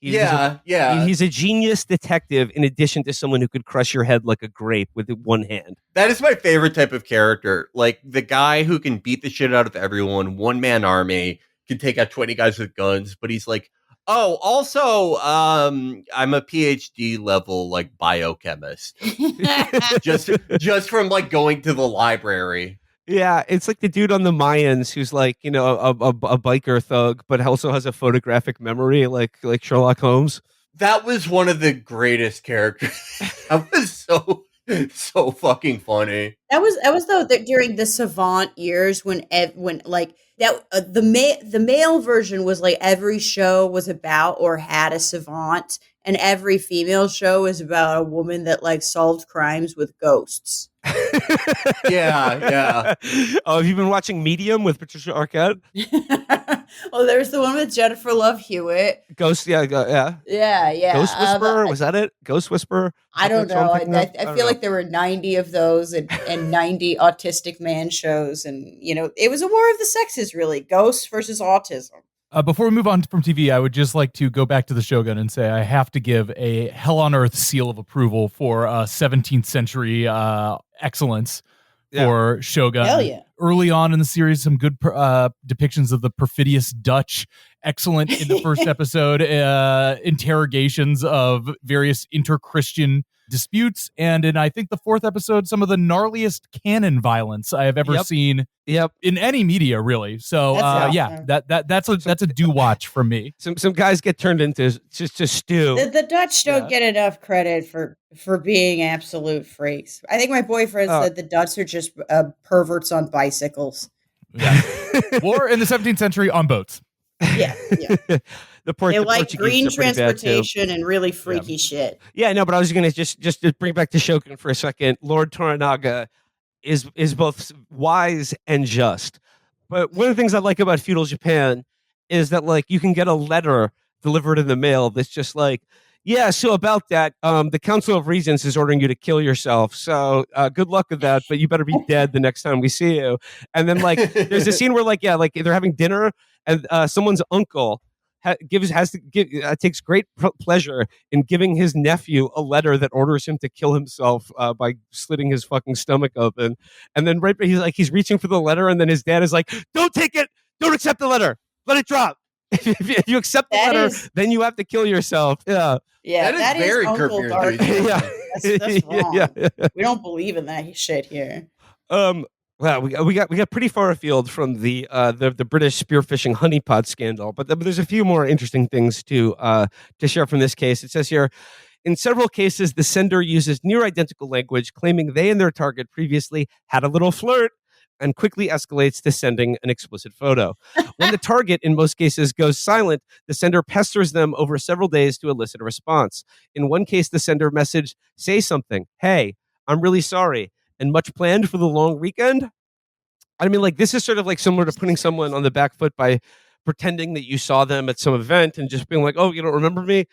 He's a genius detective in addition to someone who could crush your head like a grape with one hand. That is my favorite type of character. Like the guy who can beat the shit out of everyone, one-man army, can take out 20 guys with guns, but he's like, oh, also, I'm a PhD level like biochemist. just from like going to the library. Yeah, it's like the dude on the Mayans who's like, a biker thug, but also has a photographic memory, like Sherlock Holmes. That was one of the greatest characters. That was so fucking funny. That was though that during the Savant years when like that the male version was like every show was about or had a savant, and every female show was about a woman that like solved crimes with ghosts. Yeah. Oh, have you been watching Medium with Patricia Arquette? Well, there's the one with Jennifer Love Hewitt. Ghost, yeah. Ghost Whisperer, was that it? Ghost Whisperer? I don't know. I feel like there were 90 of those and 90 autistic man shows, and it was a war of the sexes, really. Ghosts versus autism. Before we move on from TV, I would just like to go back to the Shogun and say I have to give a hell on earth seal of approval for 17th century excellence for Shogun. Hell yeah. Early on in the series, some good depictions of the perfidious Dutch. Excellent in the first episode, interrogations of various inter-Christian disputes. And in, I think, the fourth episode, some of the gnarliest canon violence I have ever seen in any media, really. So, that's a do watch from me. Some guys get turned into just stew. The Dutch don't get enough credit for being absolute freaks. I think my boyfriend said the Dutch are just perverts on bicycles. Yeah. Or in the 17th century on boats. Yeah. They like green transportation and really freaky shit. Yeah, no, but I was going to just to bring back to Shogun for a second. Lord Toranaga is both wise and just. But one of the things I like about feudal Japan is that like you can get a letter delivered in the mail that's just like, yeah, so about that, the Council of Regents is ordering you to kill yourself. So good luck with that, but you better be dead the next time we see you. And then like there's a scene where like they're having dinner and someone's uncle takes great pleasure in giving his nephew a letter that orders him to kill himself by slitting his fucking stomach open. And then he's reaching for the letter, and then his dad is like, "Don't take it! Don't accept the letter! Let it drop! If you accept the letter, then you have to kill yourself." Yeah, that is very Uncle Dark. That's wrong. We don't believe in that shit here. What Well, we got pretty far afield from the British spearfishing honeypot scandal, but there's a few more interesting things to share from this case. It says here, in several cases, the sender uses near identical language, claiming they and their target previously had a little flirt, and quickly escalates to sending an explicit photo. When the target, in most cases, goes silent, the sender pesters them over several days to elicit a response. In one case, the sender messaged, "Say something. Hey, I'm really sorry. And much planned for the long weekend?" I mean, like, this is sort of like similar to putting someone on the back foot by pretending that you saw them at some event and just being like, "Oh, you don't remember me?"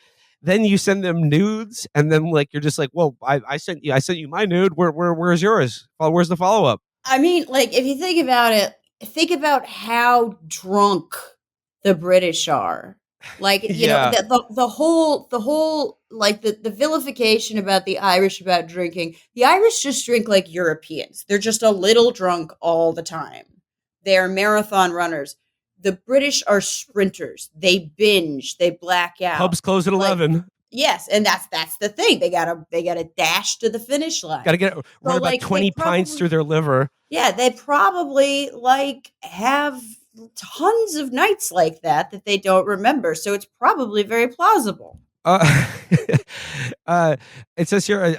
Then you send them nudes, and then like you're just like, "Well, I sent you my nude. Where's yours? Where's the follow up?" I mean, like, if you think about it, think about how drunk the British are. Like, you Yeah. know, the whole, like, the vilification about the Irish about drinking. The Irish just drink like Europeans. They're just a little drunk all the time. They're marathon runners. The British are sprinters. They binge. They black out. Pubs close at 11. Yes, and that's the thing. They gotta dash to the finish line. Got to run about like, 20 pints through their liver. Yeah, they probably like have tons of nights like that they don't remember. So it's probably very plausible. It says here,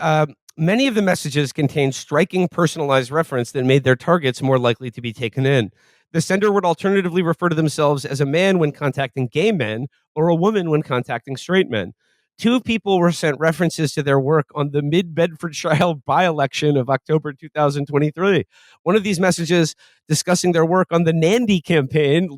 many of the messages contain striking personalized reference that made their targets more likely to be taken in. The sender would alternatively refer to themselves as a man when contacting gay men or a woman when contacting straight men. Two people were sent references to their work on the Mid-Bedfordshire by-election of October 2023. One of these messages discussing their work on the Nandy campaign,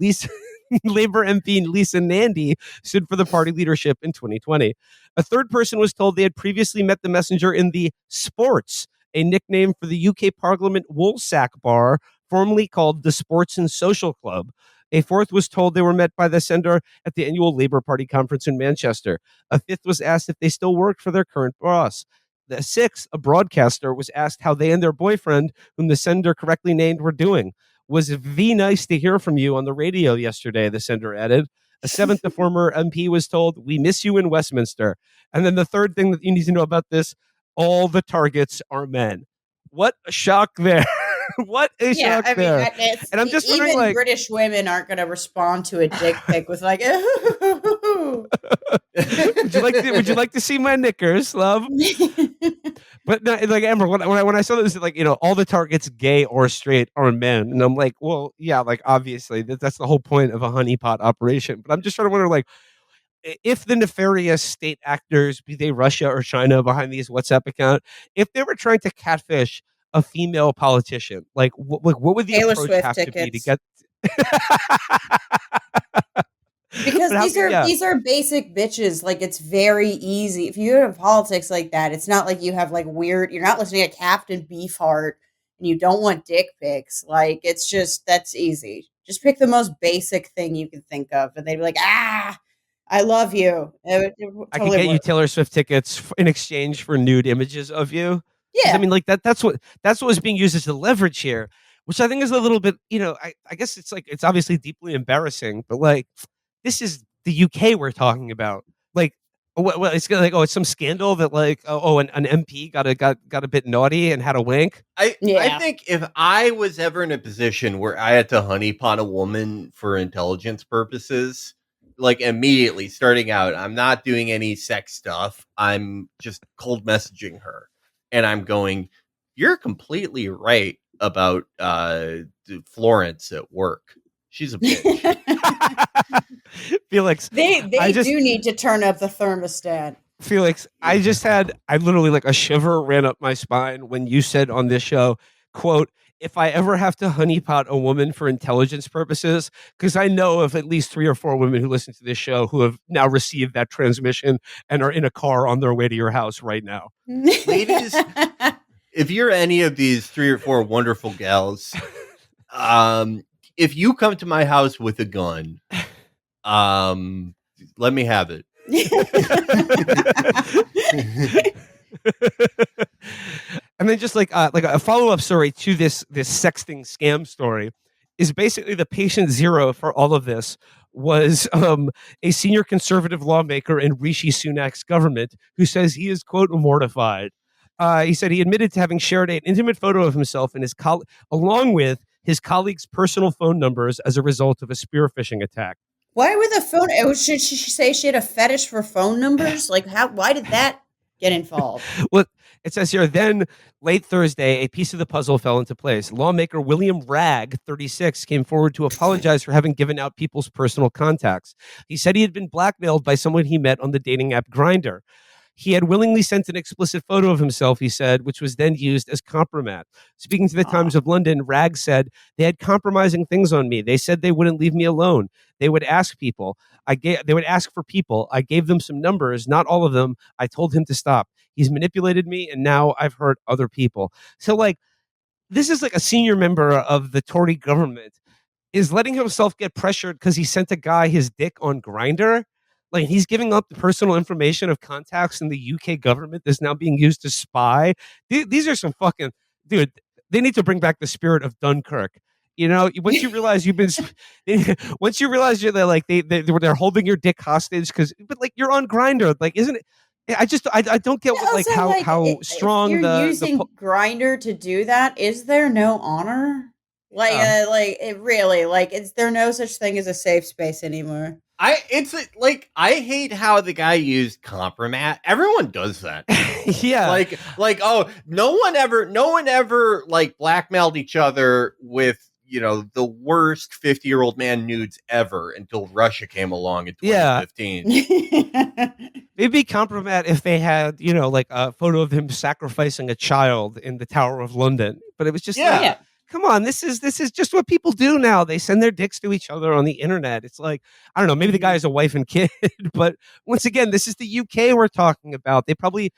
Labour MP Lisa Nandy stood for the party leadership in 2020. A third person was told they had previously met the messenger in the Sports, a nickname for the UK Parliament Woolsack bar, formerly called the Sports and Social Club. A fourth was told they were met by the sender at the annual Labour Party conference in Manchester. A fifth was asked if they still worked for their current boss. The sixth, a broadcaster, was asked how they and their boyfriend, whom the sender correctly named, were doing. "Was V nice to hear from you on the radio yesterday," the sender added. A seventh, the former MP, was told, "We miss you in Westminster." And then the third thing that you need to know about this, all the targets are men. What a shock there. What a shock there. And I'm just wondering, even like, British women aren't going to respond to a dick pic with like, "Ooh." would you like to see my knickers, love? But no, like, Amber, when I saw this, like, you know, all the targets, gay or straight, are men, and I'm like, well, yeah, like, obviously that's the whole point of a honeypot operation. But I'm just trying to wonder, like, if the nefarious state actors, be they Russia or China, behind these WhatsApp account, if they were trying to catfish a female politician, like what would the Taylor approach Swift have tickets. to be to get? Because these are basic bitches. Like, it's very easy. If you have politics like that, it's not like you have like weird, you're not listening to Captain Beefheart and you don't want dick pics. Like, it's just, that's easy. Just pick the most basic thing you can think of. And they'd be like, I love you. It would I totally could get you work. Taylor Swift tickets in exchange for nude images of you. 'Cause, Yeah. I mean, like, that's what was being used as the leverage here, which I think is a little bit, you know, I guess it's like, it's obviously deeply embarrassing, but like, this is the UK we're talking about. Like, well, it's gonna, like, it's some scandal that, like, an MP got a bit naughty and had a wank. I Yeah. think if I was ever in a position where I had to honeypot a woman for intelligence purposes, like, immediately starting out, I'm not doing any sex stuff. I'm just cold messaging her, and I'm going, "You're completely right about Florence at work. She's a bitch." Felix, They I just- do need to turn up the thermostat. Felix, I literally, like, a shiver ran up my spine when you said on this show, quote, "If I ever have to honeypot a woman for intelligence purposes," because I know of at least 3 or 4 women who listen to this show who have now received that transmission and are in a car on their way to your house right now. Ladies, if you're any of these 3 or 4 wonderful gals, if you come to my house with a gun, let me have it. And then just like a follow-up story to this sexting scam story is basically the patient zero for all of this was a senior conservative lawmaker in Rishi Sunak's government who says he is, quote, mortified. He said he admitted to having shared an intimate photo of himself and his along with his colleagues' personal phone numbers as a result of a spear phishing attack. Why with a phone? Should she say she had a fetish for phone numbers? Like, how? Why did that get involved? Well, it says here, then late Thursday, a piece of the puzzle fell into place. Lawmaker William Ragg, 36, came forward to apologize for having given out people's personal contacts. He said he had been blackmailed by someone he met on the dating app Grindr. He had willingly sent an explicit photo of himself, he said, which was then used as compromat. Speaking to the Times of London, Ragg said, they had compromising things on me. They said they wouldn't leave me alone. They would ask people. They would ask for people. I gave them some numbers, not all of them. I told him to stop. He's manipulated me, and now I've hurt other people. So, like, this is like a senior member of the Tory government is letting himself get pressured because he sent a guy his dick on Grindr. Like, he's giving up the personal information of contacts in the UK government that's now being used to spy. These are some fucking, dude, they need to bring back the spirit of Dunkirk. You know, once you realize once you realize you're like they're holding your dick hostage but like you're on Grindr, like, isn't it? I don't get what, like, how strong if you're using the Grindr to do that. Is there no honor? Like, it really, like, is there no such thing as a safe space anymore? I hate how the guy used compromat. Everyone does that. Yeah. Like, oh, no one ever like blackmailed each other with, you know, the worst 50-year-old man nudes ever until Russia came along in 2015. Maybe compromat if they had, you know, like a photo of him sacrificing a child in the Tower of London. But it was just like, come on, this is just what people do now. They send their dicks to each other on the internet. It's like, I don't know, maybe the guy has a wife and kid, but once again, this is the UK we're talking about. They probably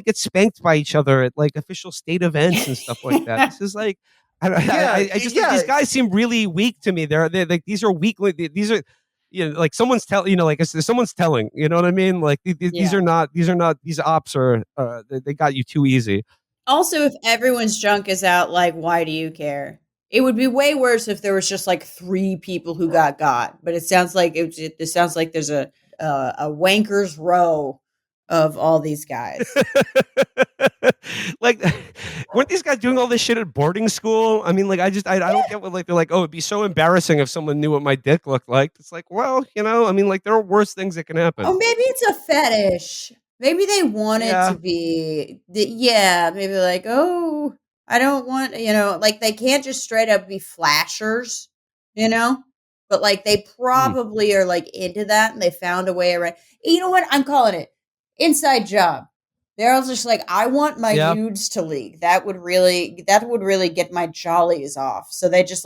get spanked by each other at like official state events and stuff like that. This is like, I just think these guys seem really weak to me. They're like, these are weak. These are, you know, like someone's telling, you know, like someone's telling, you know what I mean? Like these ops are, they got you too easy. Also, if everyone's junk is out, like, why do you care? It would be way worse if there was just like 3 people who got. But it sounds like it sounds like there's a wanker's row of all these guys. Like, weren't these guys doing all this shit at boarding school? I mean, like, I don't get what, like, they're like, oh, it'd be so embarrassing if someone knew what my dick looked like. It's like, well, you know, I mean, like, there are worse things that can happen. Oh, maybe it's a fetish. Maybe they want it to be, maybe like, oh, I don't want, you know, like, they can't just straight up be flashers, you know, but like they probably are like into that and they found a way around. You know what? I'm calling it inside job. They're all just like, I want my nudes to leak. That would really get my jollies off. So they just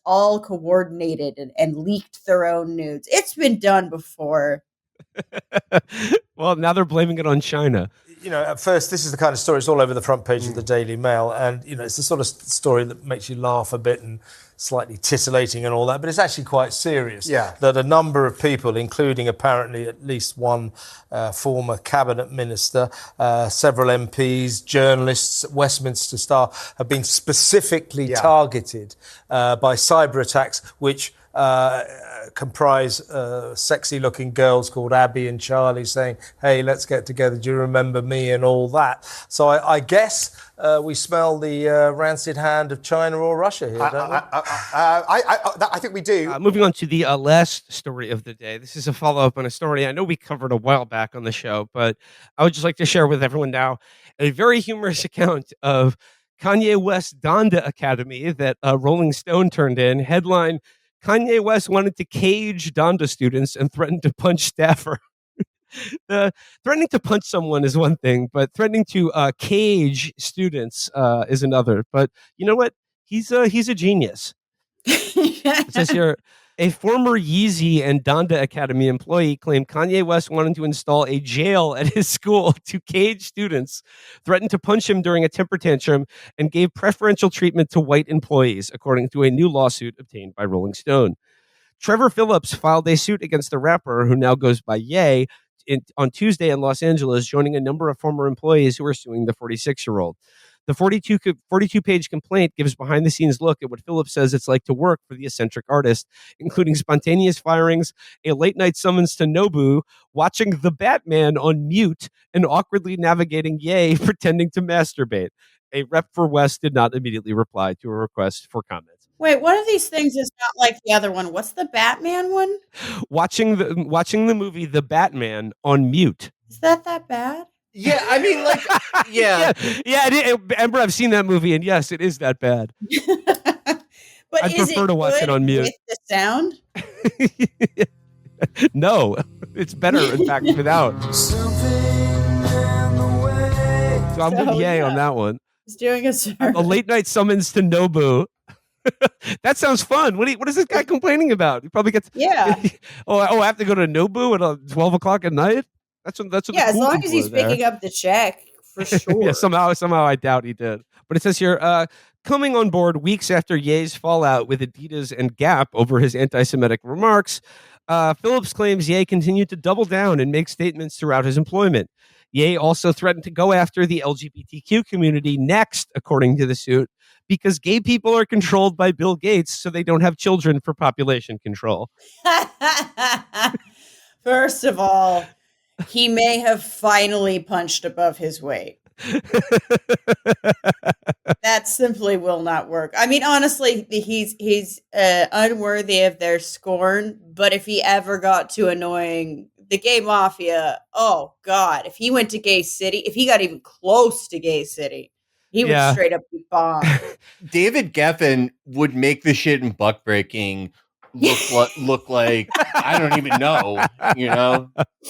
all coordinated and leaked their own nudes. It's been done before. Well, now they're blaming it on China. You know, at first, this is the kind of story, it's all over the front page of the Daily Mail. And, you know, it's the sort of story that makes you laugh a bit and slightly titillating and all that. But it's actually quite serious. Yeah. That a number of people, including apparently at least one former cabinet minister, several MPs, journalists, Westminster staff, have been specifically targeted by cyber attacks, which comprise sexy-looking girls called Abby and Charlie saying, hey, let's get together, do you remember me, and all that. So I guess we smell the rancid hand of China or Russia here, don't we? I think we do. Moving on to the last story of the day. This is a follow-up on a story I know we covered a while back on the show, but I would just like to share with everyone now a very humorous account of Kanye West's Donda Academy that Rolling Stone turned in. Headline, Kanye West wanted to cage Donda students and threatened to punch staffer. Threatening to punch someone is one thing, but threatening to cage students is another. But you know what? He's a genius. It says here, a former Yeezy and Donda Academy employee claimed Kanye West wanted to install a jail at his school to cage students, threatened to punch him during a temper tantrum, and gave preferential treatment to white employees, according to a new lawsuit obtained by Rolling Stone. Trevor Phillips filed a suit against the rapper, who now goes by Ye, on Tuesday in Los Angeles, joining a number of former employees who are suing the 46-year-old. The 42-page complaint gives behind-the-scenes look at what Phillips says it's like to work for the eccentric artist, including spontaneous firings, a late-night summons to Nobu, watching The Batman on mute, and awkwardly navigating Ye pretending to masturbate. A rep for West did not immediately reply to a request for comment. Wait, one of these things is not like the other one. What's the Batman one? Watching the movie The Batman on mute. Is that bad? Yeah, I mean, like, yeah. Amber, I've seen that movie, and yes, it is that bad. But I'd prefer to watch it on mute. With the sound? No, it's better, in fact, without. So I'm with Ye on that one. He's doing a late night summons to Nobu. That sounds fun. What is this guy complaining about? He probably gets I have to go to Nobu at 12 o'clock at night. That's what. Yeah, as long as he's picking up the check, for sure. Yeah, somehow I doubt he did. But it says here, coming on board weeks after Ye's fallout with Adidas and Gap over his anti-Semitic remarks, Phillips claims Ye continued to double down and make statements throughout his employment. Ye also threatened to go after the LGBTQ community next, according to the suit, because gay people are controlled by Bill Gates, so they don't have children for population control. First of all, he may have finally punched above his weight. That simply will not work. I mean, honestly, he's unworthy of their scorn, but if he ever got too annoying, the gay mafia, oh God, if he went to Gay City, if he got even close to Gay City, he would straight up be bombed. David Geffen would make the shit in Buckbreaking look like, I don't even know, you know?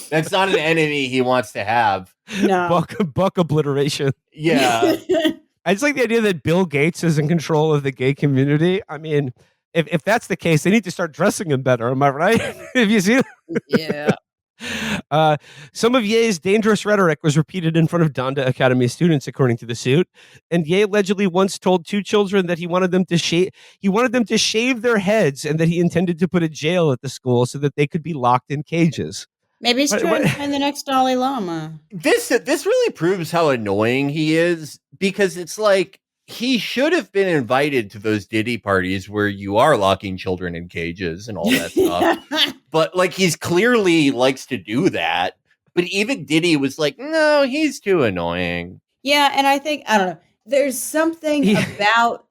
That's not an enemy he wants to have. No. Buck obliteration. Yeah. I just like the idea that Bill Gates is in control of the gay community. I mean, if that's the case, they need to start dressing him better. Am I right? Have you seen? Yeah. Some of Ye's dangerous rhetoric was repeated in front of Donda Academy students, according to the suit. And Ye allegedly once told 2 children that he wanted them to shave their heads, and that he intended to put a jail at the school so that they could be locked in cages. Maybe he's trying to find the next Dalai Lama. This really proves how annoying he is, because it's like he should have been invited to those Diddy parties where you are locking children in cages and all that stuff. But like, he's clearly likes to do that. But even Diddy was like, no, he's too annoying. Yeah, and I think, I don't know, there's something about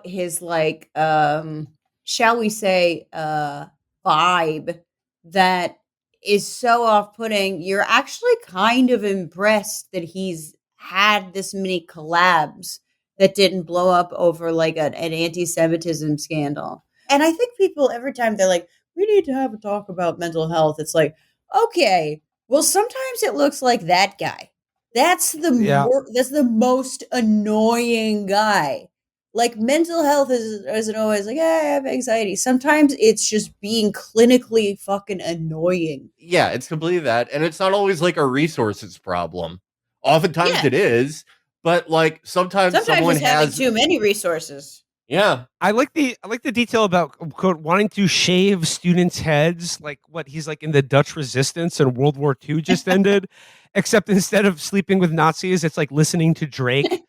his, like, shall we say, vibe that is so off-putting. You're actually kind of impressed that he's had this many collabs that didn't blow up over like an anti-Semitism scandal. And I think people, every time they're like, we need to have a talk about mental health, it's like, okay, well, sometimes it looks like that guy. That's the most annoying guy. Like, mental health isn't always like, I have anxiety. Sometimes it's just being clinically fucking annoying. Yeah, it's completely that. And it's not always like a resources problem. Oftentimes it is, but like sometimes someone it's has having too many resources. Yeah. I like the detail about, quote, wanting to shave students' heads, like what he's like in the Dutch Resistance and World War II just ended, except instead of sleeping with Nazis, it's like listening to Drake.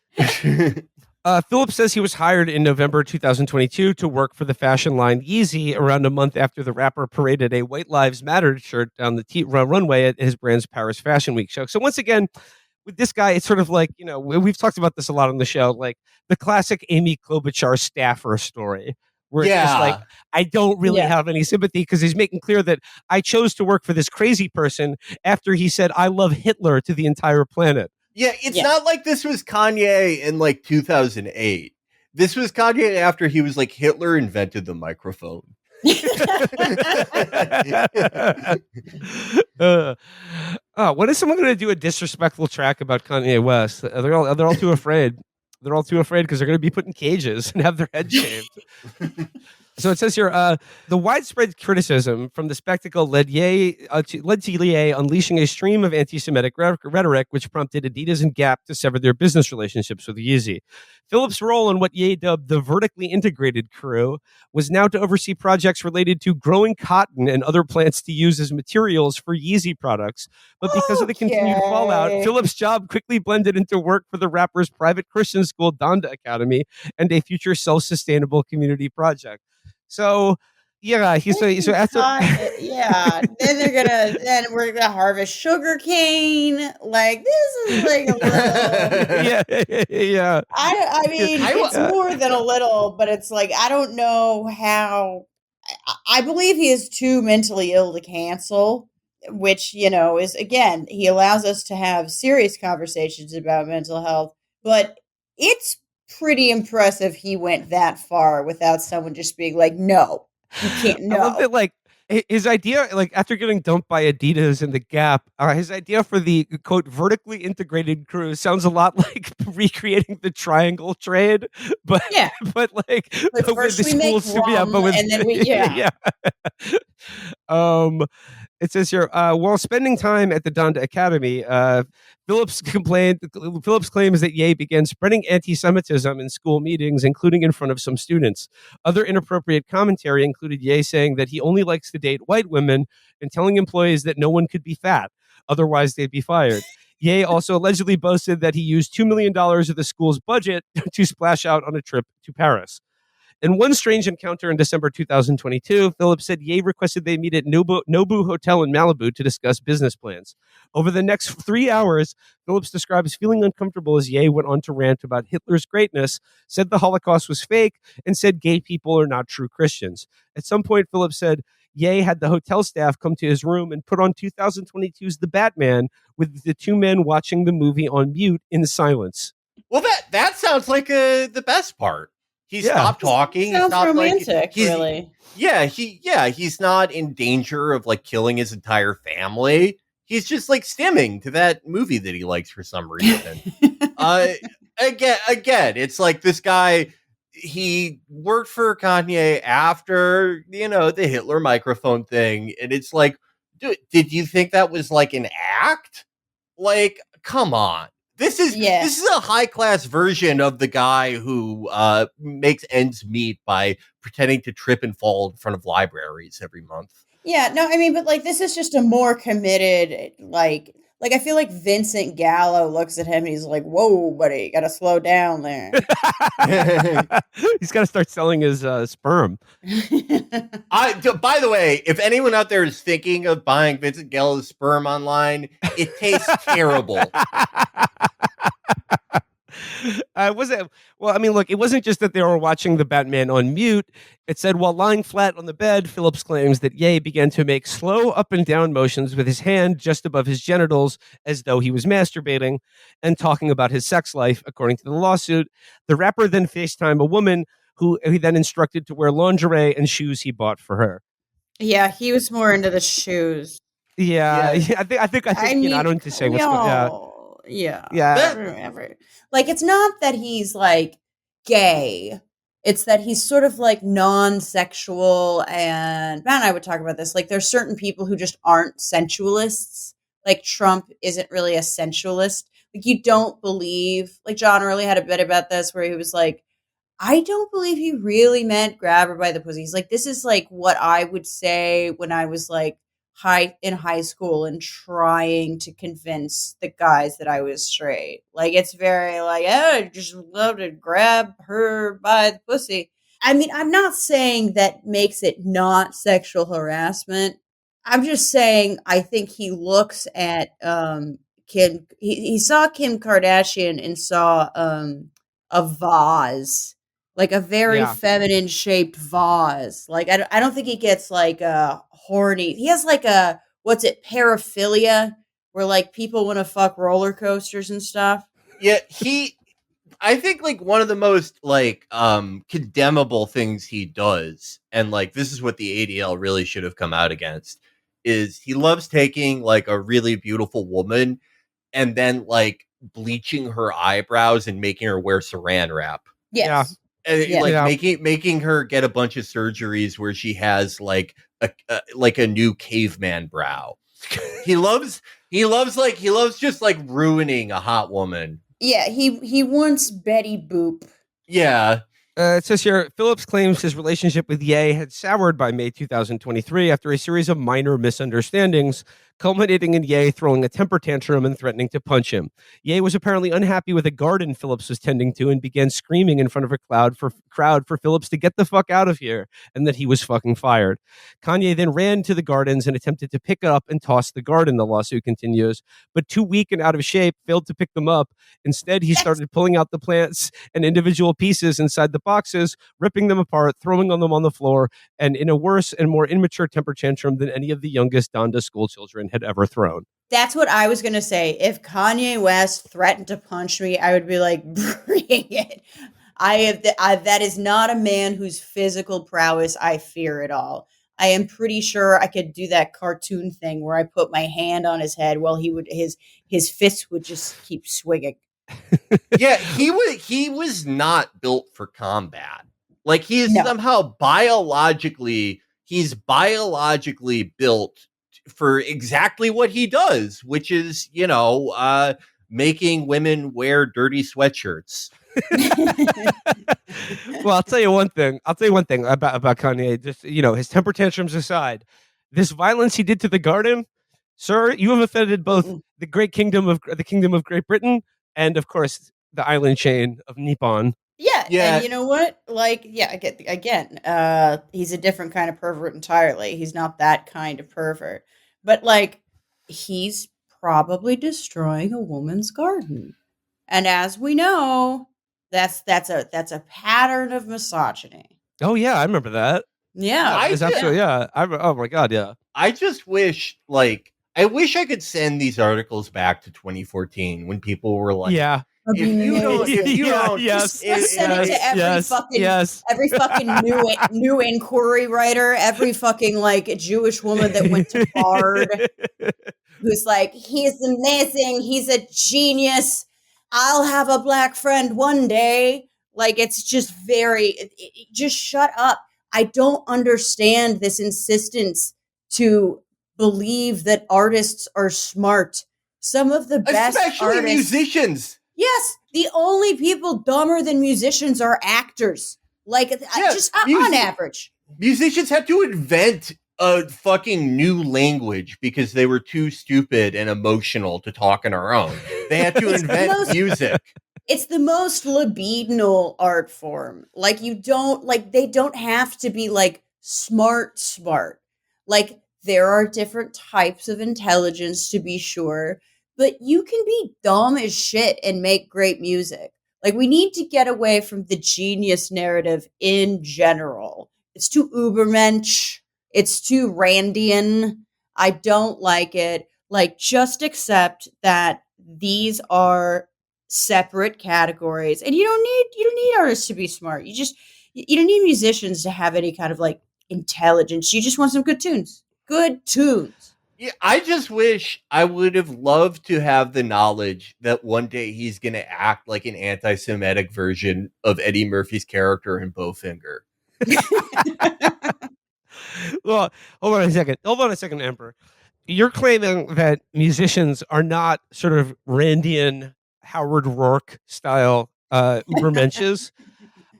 Phillips says he was hired in November 2022 to work for the fashion line Yeezy around a month after the rapper paraded a White Lives Matter shirt down the runway at his brand's Paris Fashion Week show. So once again, with this guy, it's sort of like, you know, we've talked about this a lot on the show, like the classic Amy Klobuchar staffer story, where it's just like, I don't really have any sympathy because he's making clear that I chose to work for this crazy person after he said, I love Hitler to the entire planet. Yeah, it's not like this was Kanye in like 2008. This was Kanye after he was like, Hitler invented the microphone. When is someone going to do a disrespectful track about Kanye West? They're all too afraid. They're all too afraid because they're going to be put in cages and have their heads shaved. So it says here, the widespread criticism from the spectacle led to Ye unleashing a stream of anti-Semitic rhetoric, which prompted Adidas and Gap to sever their business relationships with Yeezy. Phillips' role in what Ye dubbed the vertically integrated crew was now to oversee projects related to growing cotton and other plants to use as materials for Yeezy products. But because of the continued fallout, Phillips' job quickly blended into work for the rapper's private Christian school, Donda Academy, and a future self-sustainable community project. So, yeah, so after then we're gonna harvest sugar cane. Like, this is like a little. yeah. I mean, it's more than a little, but it's like I don't know how. I believe he is too mentally ill to cancel, which is again he allows us to have serious conversations about mental health, but it's pretty impressive he went that far without someone just being like, no, you can't. No. I love that, like, his idea, like, after getting dumped by Adidas and the Gap, his idea for the, quote, vertically integrated crew sounds a lot like recreating the triangle trade, but like first we make rum, and then we It says here, while spending time at the Donda Academy, Phillips claims that Ye began spreading anti-Semitism in school meetings, including in front of some students. Other inappropriate commentary included Ye saying that he only likes to date white women and telling employees that no one could be fat, otherwise they'd be fired. Ye also allegedly boasted that he used $2 million of the school's budget to splash out on a trip to Paris. In one strange encounter in December 2022, Phillips said Ye requested they meet at Nobu Hotel in Malibu to discuss business plans. Over the next 3 hours, Phillips describes feeling uncomfortable as Ye went on to rant about Hitler's greatness, said the Holocaust was fake, and said gay people are not true Christians. At some point, Phillips said Ye had the hotel staff come to his room and put on 2022's The Batman, with the two men watching the movie on mute in silence. Well, that sounds like the best part. He stopped talking. Sounds he stopped, romantic, really. Yeah, he's not in danger of like killing his entire family. He's just like stimming to that movie that he likes for some reason. Again, it's like this guy. He worked for Kanye after the Hitler microphone thing, and it's like, dude, did you think that was like an act? Like, come on. This is a high-class version of the guy who makes ends meet by pretending to trip and fall in front of libraries every month. Yeah, no, I mean, but like this is just a more committed, like I feel like Vincent Gallo looks at him and he's like, "Whoa, buddy, you got to slow down there." He's got to start selling his sperm. By the way, if anyone out there is thinking of buying Vincent Gallo's sperm online, it tastes terrible. Well, I mean, look, it wasn't just that they were watching the Batman on mute. It said while lying flat on the bed, Phillips claims that Ye began to make slow up and down motions with his hand just above his genitals as though he was masturbating and talking about his sex life, according to the lawsuit. The rapper then FaceTimed a woman who he then instructed to wear lingerie and shoes he bought for her. Yeah, he was more into the shoes. Yeah. I think I don't need to say what's going on. Yeah. Like, it's not that he's like gay. It's that he's sort of like non-sexual. And Matt and I would talk about this. Like, there's certain people who just aren't sensualists. Like, Trump isn't really a sensualist. Like, you don't believe, like, John really had a bit about this where he was like, I don't believe he really meant grab her by the pussy. He's like, this is like what I would say when I was like in high school and trying to convince the guys that I was straight. Like, it's very like, I just love to grab her by the pussy. I mean, I'm not saying that makes it not sexual harassment. I'm just saying I think he looks at Kim. He saw Kim Kardashian and saw a vase. Like a very feminine shaped vase. Like, I don't think he gets like a horny. He has like a, what's it, paraphilia, where like people want to fuck roller coasters and stuff. Yeah, I think like one of the most like condemnable things he does, and like this is what the ADL really should have come out against, is he loves taking like a really beautiful woman and then like bleaching her eyebrows and making her wear saran wrap. Yes. making her get a bunch of surgeries where she has like a new caveman brow. He loves just like ruining a hot woman. Yeah, he wants Betty Boop. Yeah. It says here, Phillips claims his relationship with Ye had soured by May 2023 after a series of minor misunderstandings, culminating in Ye throwing a temper tantrum and threatening to punch him. Ye was apparently unhappy with a garden Phillips was tending to and began screaming in front of a crowd for Phillips to get the fuck out of here and that he was fucking fired. Kanye then ran to the gardens and attempted to pick up and toss the garden, the lawsuit continues, but too weak and out of shape, failed to pick them up. Instead, he started pulling out the plants and individual pieces inside the boxes, ripping them apart, throwing them on the floor, and in a worse and more immature temper tantrum than any of the youngest Donda school children had ever thrown. That's what I was going to say. If Kanye West threatened to punch me, I would be like, bring it. That is not a man whose physical prowess I fear at all. I am pretty sure I could do that cartoon thing where I put my hand on his head while his fists would just keep swinging. Yeah, he was not built for combat. Like he is somehow biologically built for exactly what he does, which is, making women wear dirty sweatshirts. Well, I'll tell you one thing about Kanye. Just, his temper tantrums aside, this violence he did to the garden, sir, you have offended both the kingdom of Great Britain and, of course, the island chain of Nippon. Yeah. And you know what? He's a different kind of pervert entirely. He's not that kind of pervert. But, he's probably destroying a woman's garden. And as we know, that's a pattern of misogyny. Oh, yeah, I remember that. Yeah. Oh, my God, yeah. I just wish, I wish I could send these articles back to 2014 when people were like, yeah. If you don't, just send it to every fucking new inquiry writer, every fucking Jewish woman that went to Bard, who's like, he's amazing, he's a genius, I'll have a black friend one day. It's just just shut up. I don't understand this insistence to believe that artists are smart. Some of the best especially musicians. Yes, the only people dumber than musicians are actors. On average. Musicians had to invent a fucking new language because they were too stupid and emotional to talk on our own. They had to invent music. It's the most libidinal art form. They don't have to be smart. There are different types of intelligence, to be sure. But you can be dumb as shit and make great music. We need to get away from the genius narrative in general. It's too Ubermensch. It's too Randian. I don't like it. Just accept that these are separate categories. And you don't need artists to be smart. You don't need musicians to have any kind of intelligence. You just want some good tunes. Good tunes. Yeah, I just wish I would have loved to have the knowledge that one day he's going to act like an anti-Semitic version of Eddie Murphy's character in Bowfinger. Well, hold on a second, Emperor. You're claiming that musicians are not sort of Randian Howard Rourke style Ubermensches.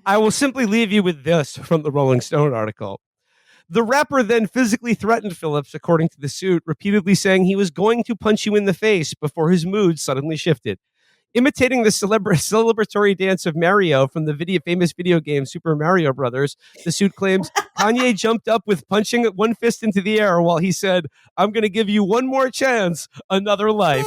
I will simply leave you with this from the Rolling Stone article. The rapper then physically threatened Phillips, according to the suit, repeatedly saying he was going to punch you in the face before his mood suddenly shifted. Imitating the celebratory dance of Mario from the famous video game Super Mario Brothers, the suit claims Kanye jumped up with punching one fist into the air while he said, "I'm going to give you one more chance, another life."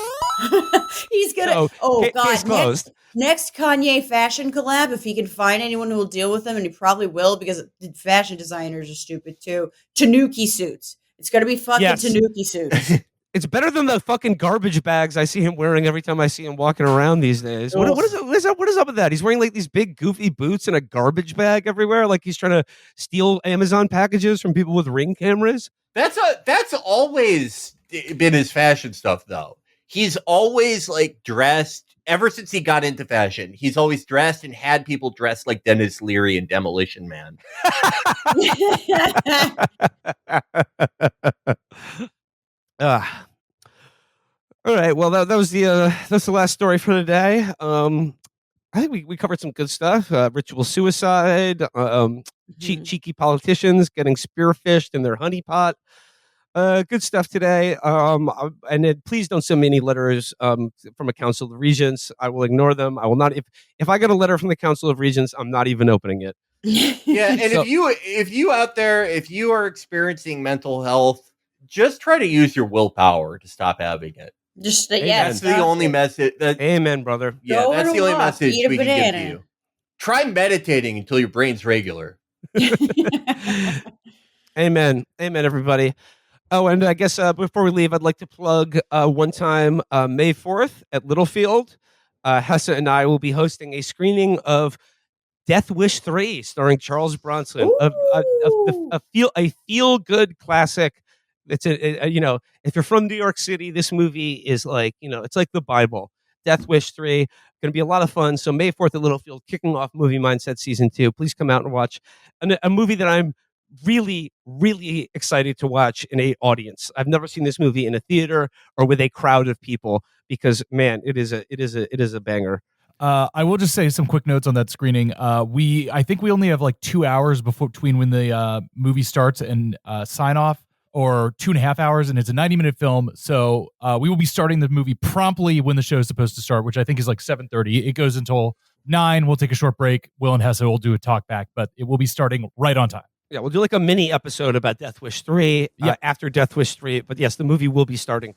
He's going to... Case closed. Next Kanye fashion collab, if he can find anyone who will deal with him, and he probably will because fashion designers are stupid too. Tanuki suits. It's going to be fucking Tanuki suits. It's better than the fucking garbage bags I see him wearing every time I see him walking around these days. What is up with that? He's wearing these big goofy boots and a garbage bag everywhere, like he's trying to steal Amazon packages from people with Ring cameras. That's always been his fashion stuff, though. He's always dressed ever since he got into fashion, he's always dressed and had people dressed like Dennis Leary and Demolition Man. All right. Well, that was that's the last story for today. I think we covered some good stuff. Ritual suicide, cheeky politicians getting spearfished in their honeypot. Good stuff today. And then please don't send me any letters from a Council of Regents. I will ignore them. I will not. If I get a letter from the Council of Regents, I'm not even opening it. Yeah, and So- if you out there, if you are experiencing mental health, just try to use your willpower to stop having it. Just That's the only message. Amen, brother. Yeah, Go that's on the a only walk, message eat a we can give to banana. you. Try meditating until your brain's regular. Amen. Amen, everybody. Oh, and I guess before we leave, I'd like to plug one time May 4th at Littlefield. Hesse and I will be hosting a screening of Death Wish 3 starring Charles Bronson. A feel good classic. It's if you're from New York City, this movie is like, it's like the Bible. Death Wish 3, going to be a lot of fun. So May 4th at Littlefield, kicking off Movie Mindset Season 2. Please come out and watch a movie that I'm really, really excited to watch in a audience. I've never seen this movie in a theater or with a crowd of people because, man, it is a banger. I will just say some quick notes on that screening. I think we only have like 2 hours between when the movie starts and sign off, or 2.5 hours, and it's a 90-minute film. So we will be starting the movie promptly when the show is supposed to start, which I think is like 7:30. It goes until 9. We'll take a short break. Will and Hesse will do a talk back, but it will be starting right on time. Yeah, we'll do like a mini episode about Death Wish 3 after Death Wish 3. But yes, the movie will be starting